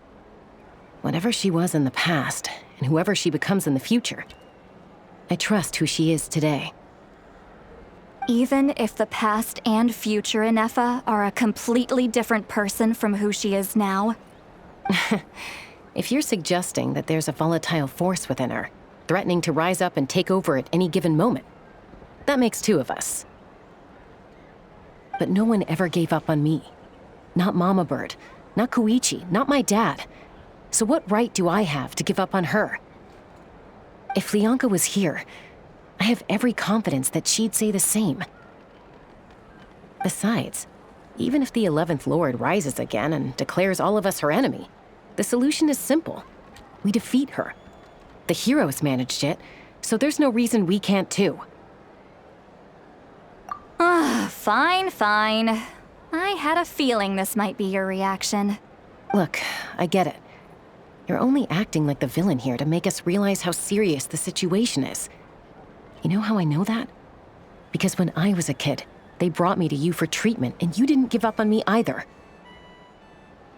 Whatever she was in the past, and whoever she becomes in the future, I trust who she is today. Even if the past and future Ineffa are a completely different person from who she is now? If you're suggesting that there's a volatile force within her, threatening to rise up and take over at any given moment, that makes two of us. But no one ever gave up on me. Not Mama Bird, not Koichi, not my dad. So what right do I have to give up on her? If Lianka was here, I have every confidence that she'd say the same. Besides, even if the 11th Lord rises again and declares all of us her enemy, the solution is simple. We defeat her. The heroes managed it, so there's no reason we can't too. Fine, fine. I had a feeling this might be your reaction. Look, I get it. You're only acting like the villain here to make us realize how serious the situation is. You know how I know that? Because when I was a kid, they brought me to you for treatment, and you didn't give up on me either.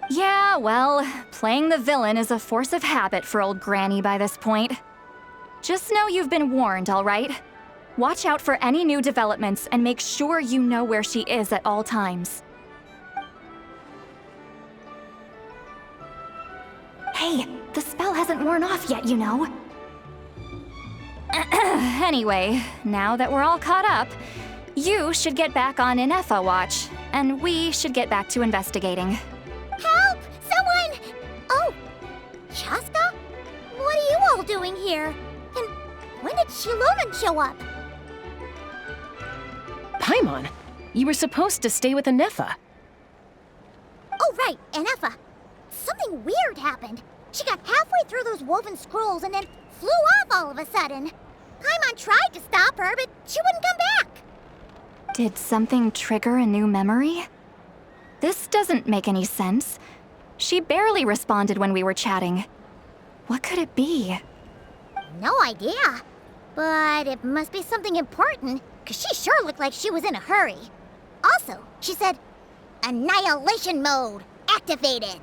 Yeah, well, playing the villain is a force of habit for old Granny by this point. Just know you've been warned, all right? Watch out for any new developments and make sure you know where she is at all times. Hey, the spell hasn't worn off yet, you know. Anyway, now that we're all caught up, you should get back on Ineffa watch, and we should get back to investigating. Help! Someone! Oh, Chaska? What are you all doing here? And when did Shilonan show up? Paimon, you were supposed to stay with Ineffa. Oh, right, Ineffa. Something weird happened. She got halfway through those woven scrolls and then flew off all of a sudden. Paimon tried to stop her, but she wouldn't come back. Did something trigger a new memory? This doesn't make any sense. She barely responded when we were chatting. What could it be? No idea. But it must be something important, because she sure looked like she was in a hurry. Also, she said, Annihilation mode activated.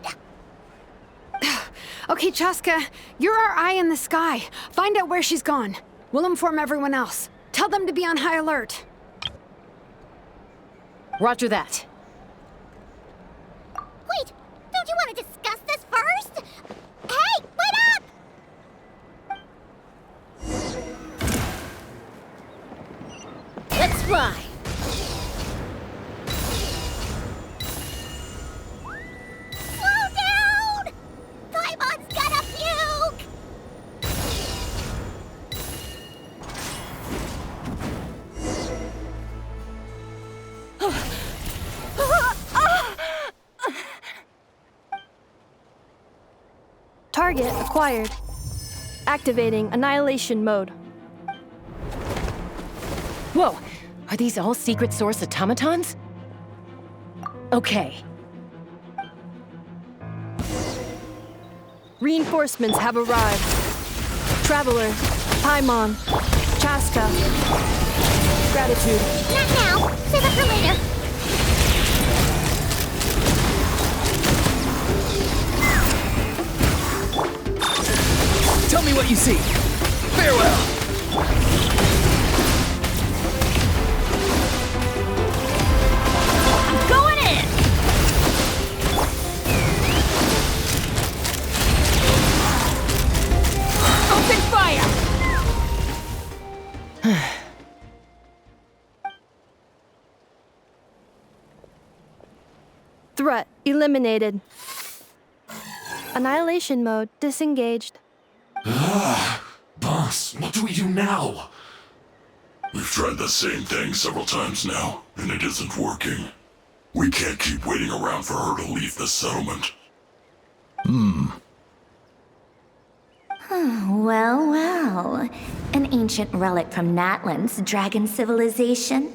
Okay, Chaska, you're our eye in the sky. Find out where she's gone. We'll inform everyone else. Tell them to be on high alert. Roger that. Wait, don't you want to discuss this first? Hey, wait up! Let's fly. Slow down! Paimon's gonna puke! Target acquired. Activating annihilation mode. Whoa, are these all secret source automatons? Okay. Reinforcements have arrived. Traveler, Paimon, Chaska. Gratitude. Not now. Save it for later. Tell me what you see. Farewell. I'm going in! Open fire! Threat eliminated. Annihilation mode disengaged. Boss, what do we do now? We've tried the same thing several times now, and it isn't working. We can't keep waiting around for her to leave the settlement. Well, well. An ancient relic from Natlan's dragon civilization.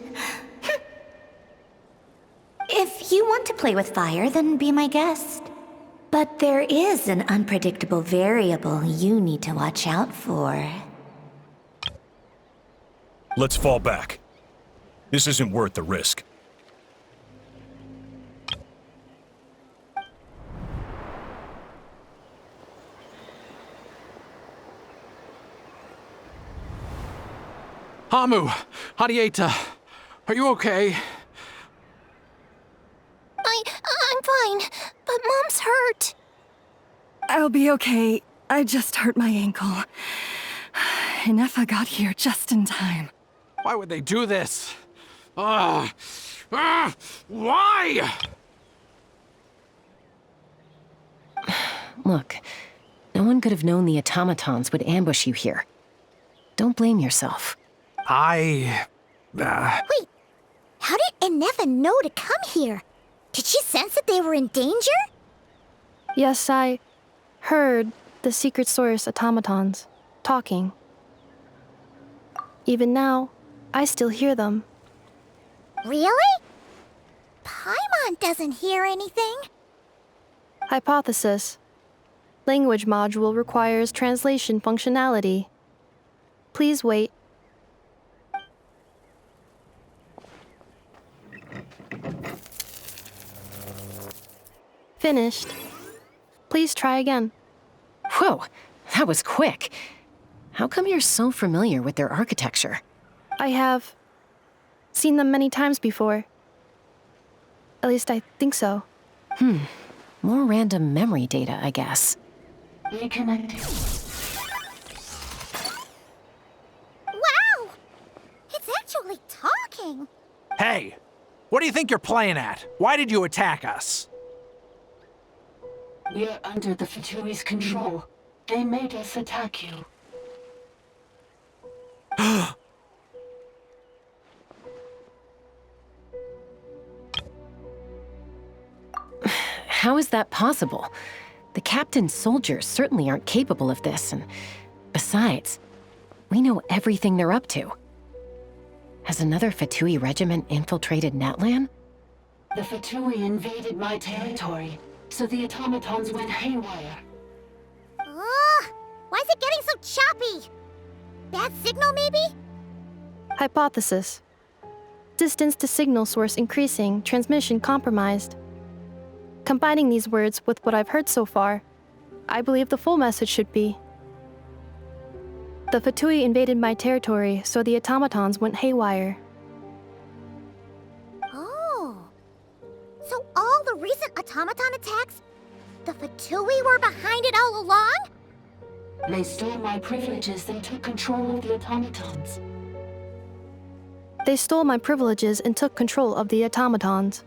If you want to play with fire, then be my guest. But there is an unpredictable variable you need to watch out for. Let's fall back. This isn't worth the risk. Hamu, Hadieta, Are you okay? I'm fine, but Mom's hurt. I'll be okay. I just hurt my ankle. Ineffa got here just in time. Why would they do this? Why? Look, no one could have known the automatons would ambush you here. Don't blame yourself. Wait, how did Ineffa know to come here? Did she sense that they were in danger? Yes, I heard the secret source automatons talking. Even now, I still hear them. Really? Paimon doesn't hear anything. Hypothesis. Language module requires translation functionality. Please wait. Finished. Please try again. Whoa, that was quick. How come you're so familiar with their architecture? I have seen them many times before. At least I think so. More random memory data, I guess. Reconnecting. Wow! It's actually talking! Hey! What do you think you're playing at? Why did you attack us? We're under the Fatui's control. They made us attack you. How is that possible? The captain's soldiers certainly aren't capable of this, and besides, we know everything they're up to. Has another Fatui regiment infiltrated Natlan? The Fatui invaded my territory, so the automatons went haywire. Ugh! Why is it getting so choppy? Bad signal, maybe? Hypothesis. Distance to signal source increasing, transmission compromised. Combining these words with what I've heard so far, I believe the full message should be: the Fatui invaded my territory, so the automatons went haywire. Oh. So all the recent automaton attacks, the Fatui were behind it all along? They stole my privileges and took control of the automatons. They stole my privileges and took control of the automatons.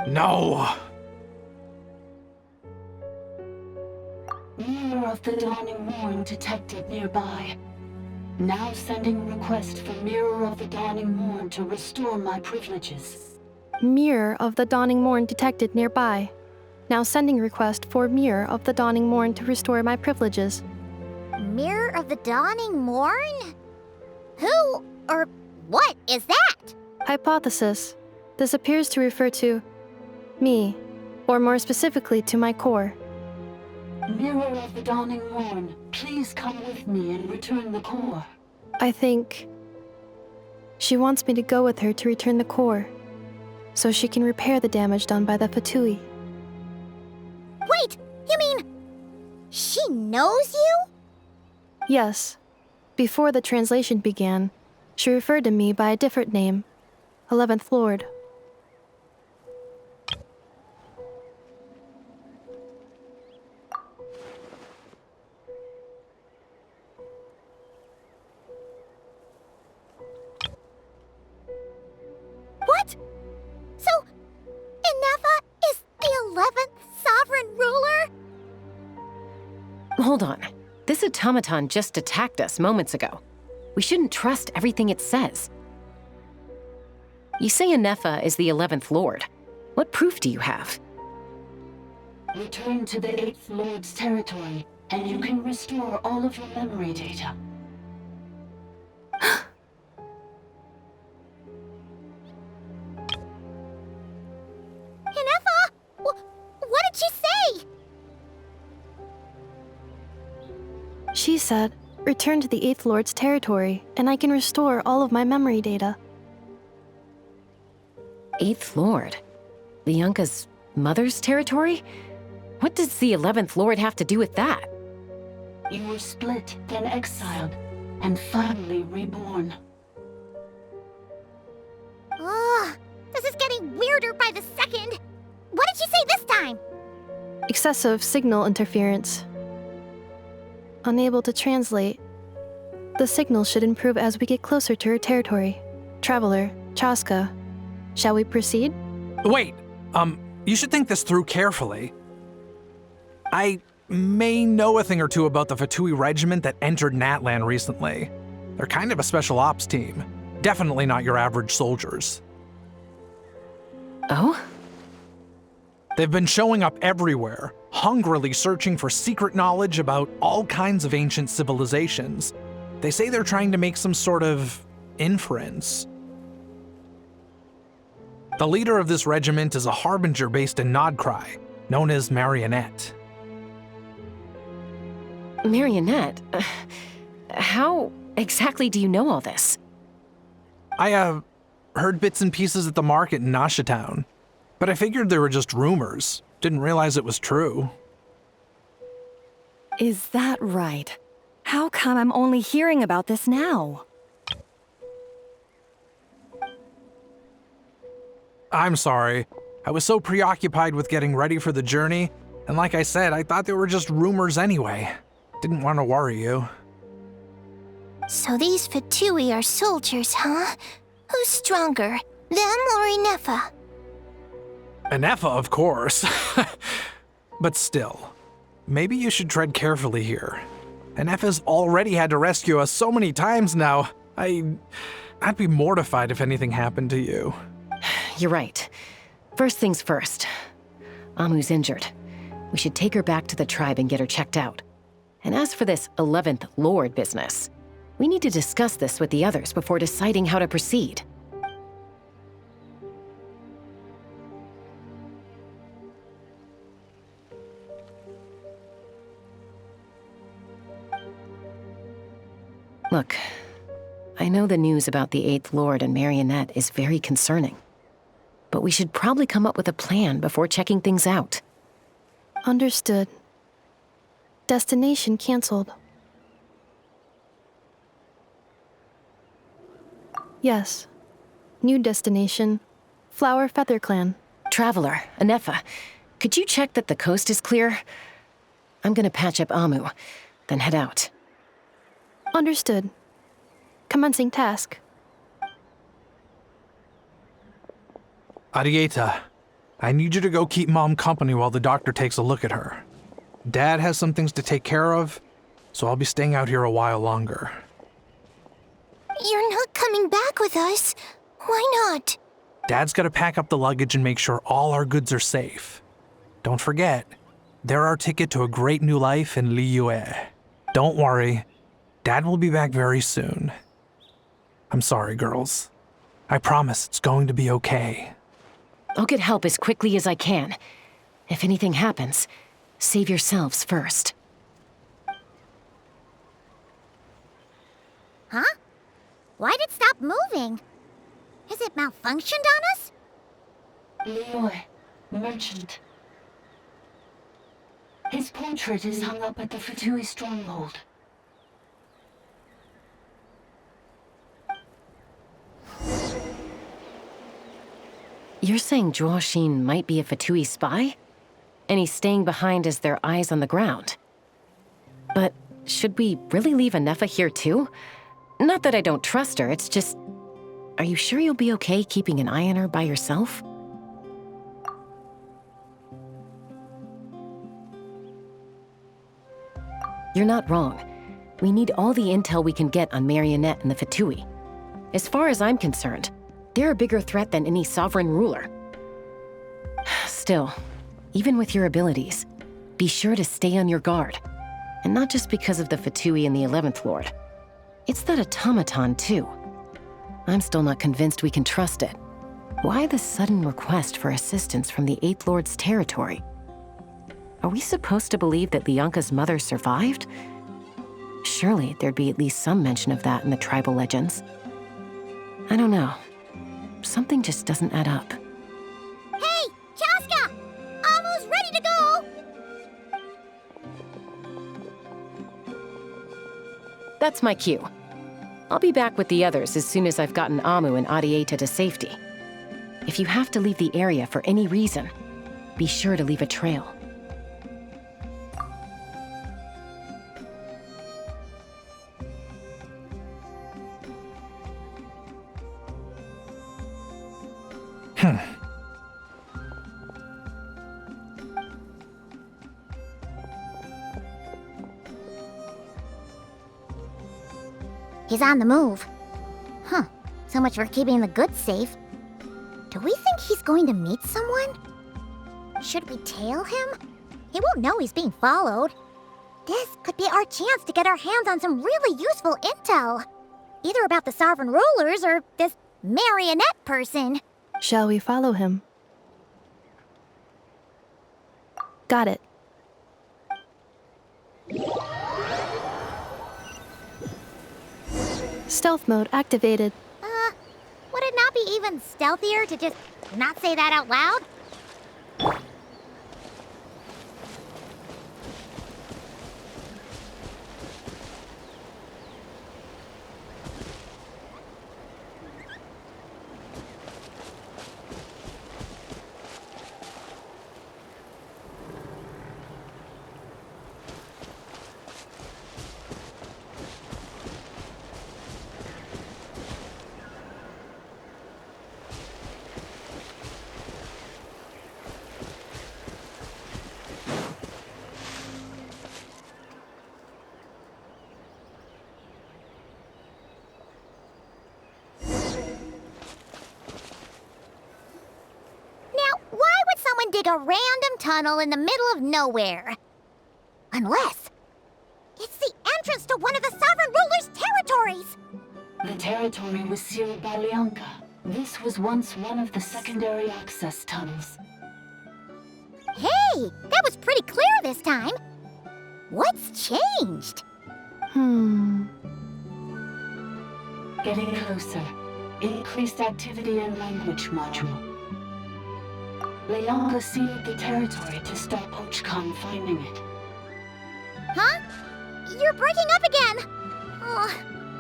No! Mirror of the Dawning Morn detected nearby. Now sending request for Mirror of the Dawning Morn to restore my privileges. Mirror of the Dawning Morn detected nearby. Now sending request for Mirror of the Dawning Morn to restore my privileges. Mirror of the Dawning Morn? Who or what is that? Hypothesis. This appears to refer to me, or more specifically to my core. Mirror of the Dawning Morn, please come with me and return the core. I think she wants me to go with her to return the core, so she can repair the damage done by the Fatui. Wait, you mean she knows you? Yes. Before the translation began, she referred to me by a different name, 11th Lord. What? So, Ineffa is the 11th sovereign ruler? Hold on. This automaton just attacked us moments ago. We shouldn't trust everything it says. You say Ineffa is the 11th Lord. What proof do you have? Return to the 8th Lord's territory, and you can restore all of your memory data. Ineffa? What did she say? She said, return to the 8th Lord's territory, and I can restore all of my memory data. 8th Lord? The Yunka's mother's territory? What does the 11th Lord have to do with that? You were split, then exiled, and finally reborn. Ugh, this is getting weirder by the second. What did you say this time? Excessive signal interference. Unable to translate. The signal should improve as we get closer to her territory. Traveler, Chaska. Shall we proceed? Wait, you should think this through carefully. I may know a thing or two about the Fatui regiment that entered Natlan recently. They're kind of a special ops team. Definitely not your average soldiers. Oh? They've been showing up everywhere, hungrily searching for secret knowledge about all kinds of ancient civilizations. They say they're trying to make some sort of inference. The leader of this regiment is a harbinger based in Nod-Krai, known as Marionette. Marionette? How exactly do you know all this? I, heard bits and pieces at the market in Nashatown, but I figured they were just rumors. Didn't realize it was true. Is that right? How come I'm only hearing about this now? I'm sorry. I was so preoccupied with getting ready for the journey, and like I said, I thought they were just rumors anyway. Didn't want to worry you. So these Fatui are soldiers, huh? Who's stronger, them or Ineffa? Ineffa, of course. But still, maybe you should tread carefully here. Ineffa's already had to rescue us so many times now. I'd be mortified if anything happened to you. You're right. First things first. Amu's injured. We should take her back to the tribe and get her checked out. And as for this 11th Lord business, we need to discuss this with the others before deciding how to proceed. Look, I know the news about the 8th Lord and Marionette is very concerning, but we should probably come up with a plan before checking things out. Understood. Destination canceled. Yes. New destination. Flower Feather Clan. Traveler, Ineffa, could you check that the coast is clear? I'm gonna patch up Amu, then head out. Understood. Commencing task. Arieta, I need you to go keep Mom company while the doctor takes a look at her. Dad has some things to take care of, so I'll be staying out here a while longer. You're not coming back with us. Why not? Dad's gotta pack up the luggage and make sure all our goods are safe. Don't forget, they're our ticket to a great new life in Liyue. Don't worry, Dad will be back very soon. I'm sorry, girls. I promise it's going to be okay. I'll get help as quickly as I can. If anything happens, save yourselves first. Huh? Why'd it stop moving? Has it malfunctioned on us? Liyue, merchant. His portrait is hung up at the Fatui stronghold. You're saying Zhuoxin might be a Fatui spy? And he's staying behind as their eyes on the ground. But should we really leave Ineffa here too? Not that I don't trust her, it's just... Are you sure you'll be okay keeping an eye on her by yourself? You're not wrong. We need all the intel we can get on Marionette and the Fatui. As far as I'm concerned, they're a bigger threat than any sovereign ruler. Still, even with your abilities, be sure to stay on your guard. And not just because of the Fatui and the 11th Lord. It's that automaton, too. I'm still not convinced we can trust it. Why the sudden request for assistance from the 8th Lord's territory? Are we supposed to believe that Lianka's mother survived? Surely there'd be at least some mention of that in the tribal legends. I don't know. Something just doesn't add up. Hey, Chaska! Amu's ready to go! That's my cue. I'll be back with the others as soon as I've gotten Amu and Adieta to safety. If you have to leave the area for any reason, be sure to leave a trail. He's on the move. Huh. So much for keeping the goods safe. Do we think he's going to meet someone? Should we tail him? He won't know he's being followed. This could be our chance to get our hands on some really useful intel. Either about the sovereign rulers or this marionette person. Shall we follow him? Got it. Stealth mode activated. Would it not be even stealthier to just not say that out loud? Dig a random tunnel in the middle of nowhere. Unless it's the entrance to one of the sovereign ruler's territories. The territory was sealed by Leonka. This was once one of the secondary access tunnels. Hey, that was pretty clear this time. What's changed? Getting closer. Increased activity in language module. Leonka sealed the territory to stop Ochkan finding it. Huh? You're breaking up again! Oh,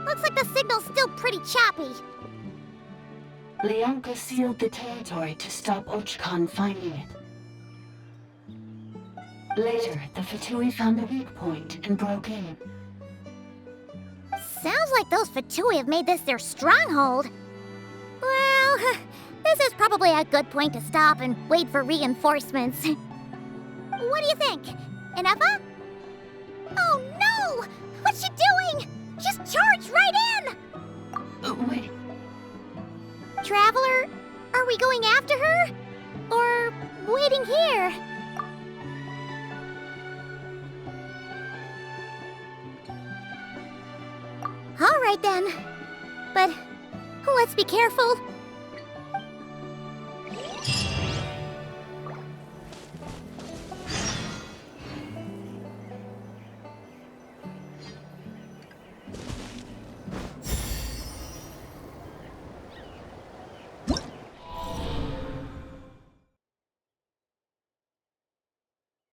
looks like the signal's still pretty choppy. Leonka sealed the territory to stop Ochkan finding it. Later, the Fatui found a weak point and broke in. Sounds like those Fatui have made this their stronghold. Well, this is probably a good point to stop and wait for reinforcements. What do you think? Ineffa? Oh no! What's she doing? She's charged right in! Wait. Traveler, are we going after her? Or waiting here? All right then. But let's be careful.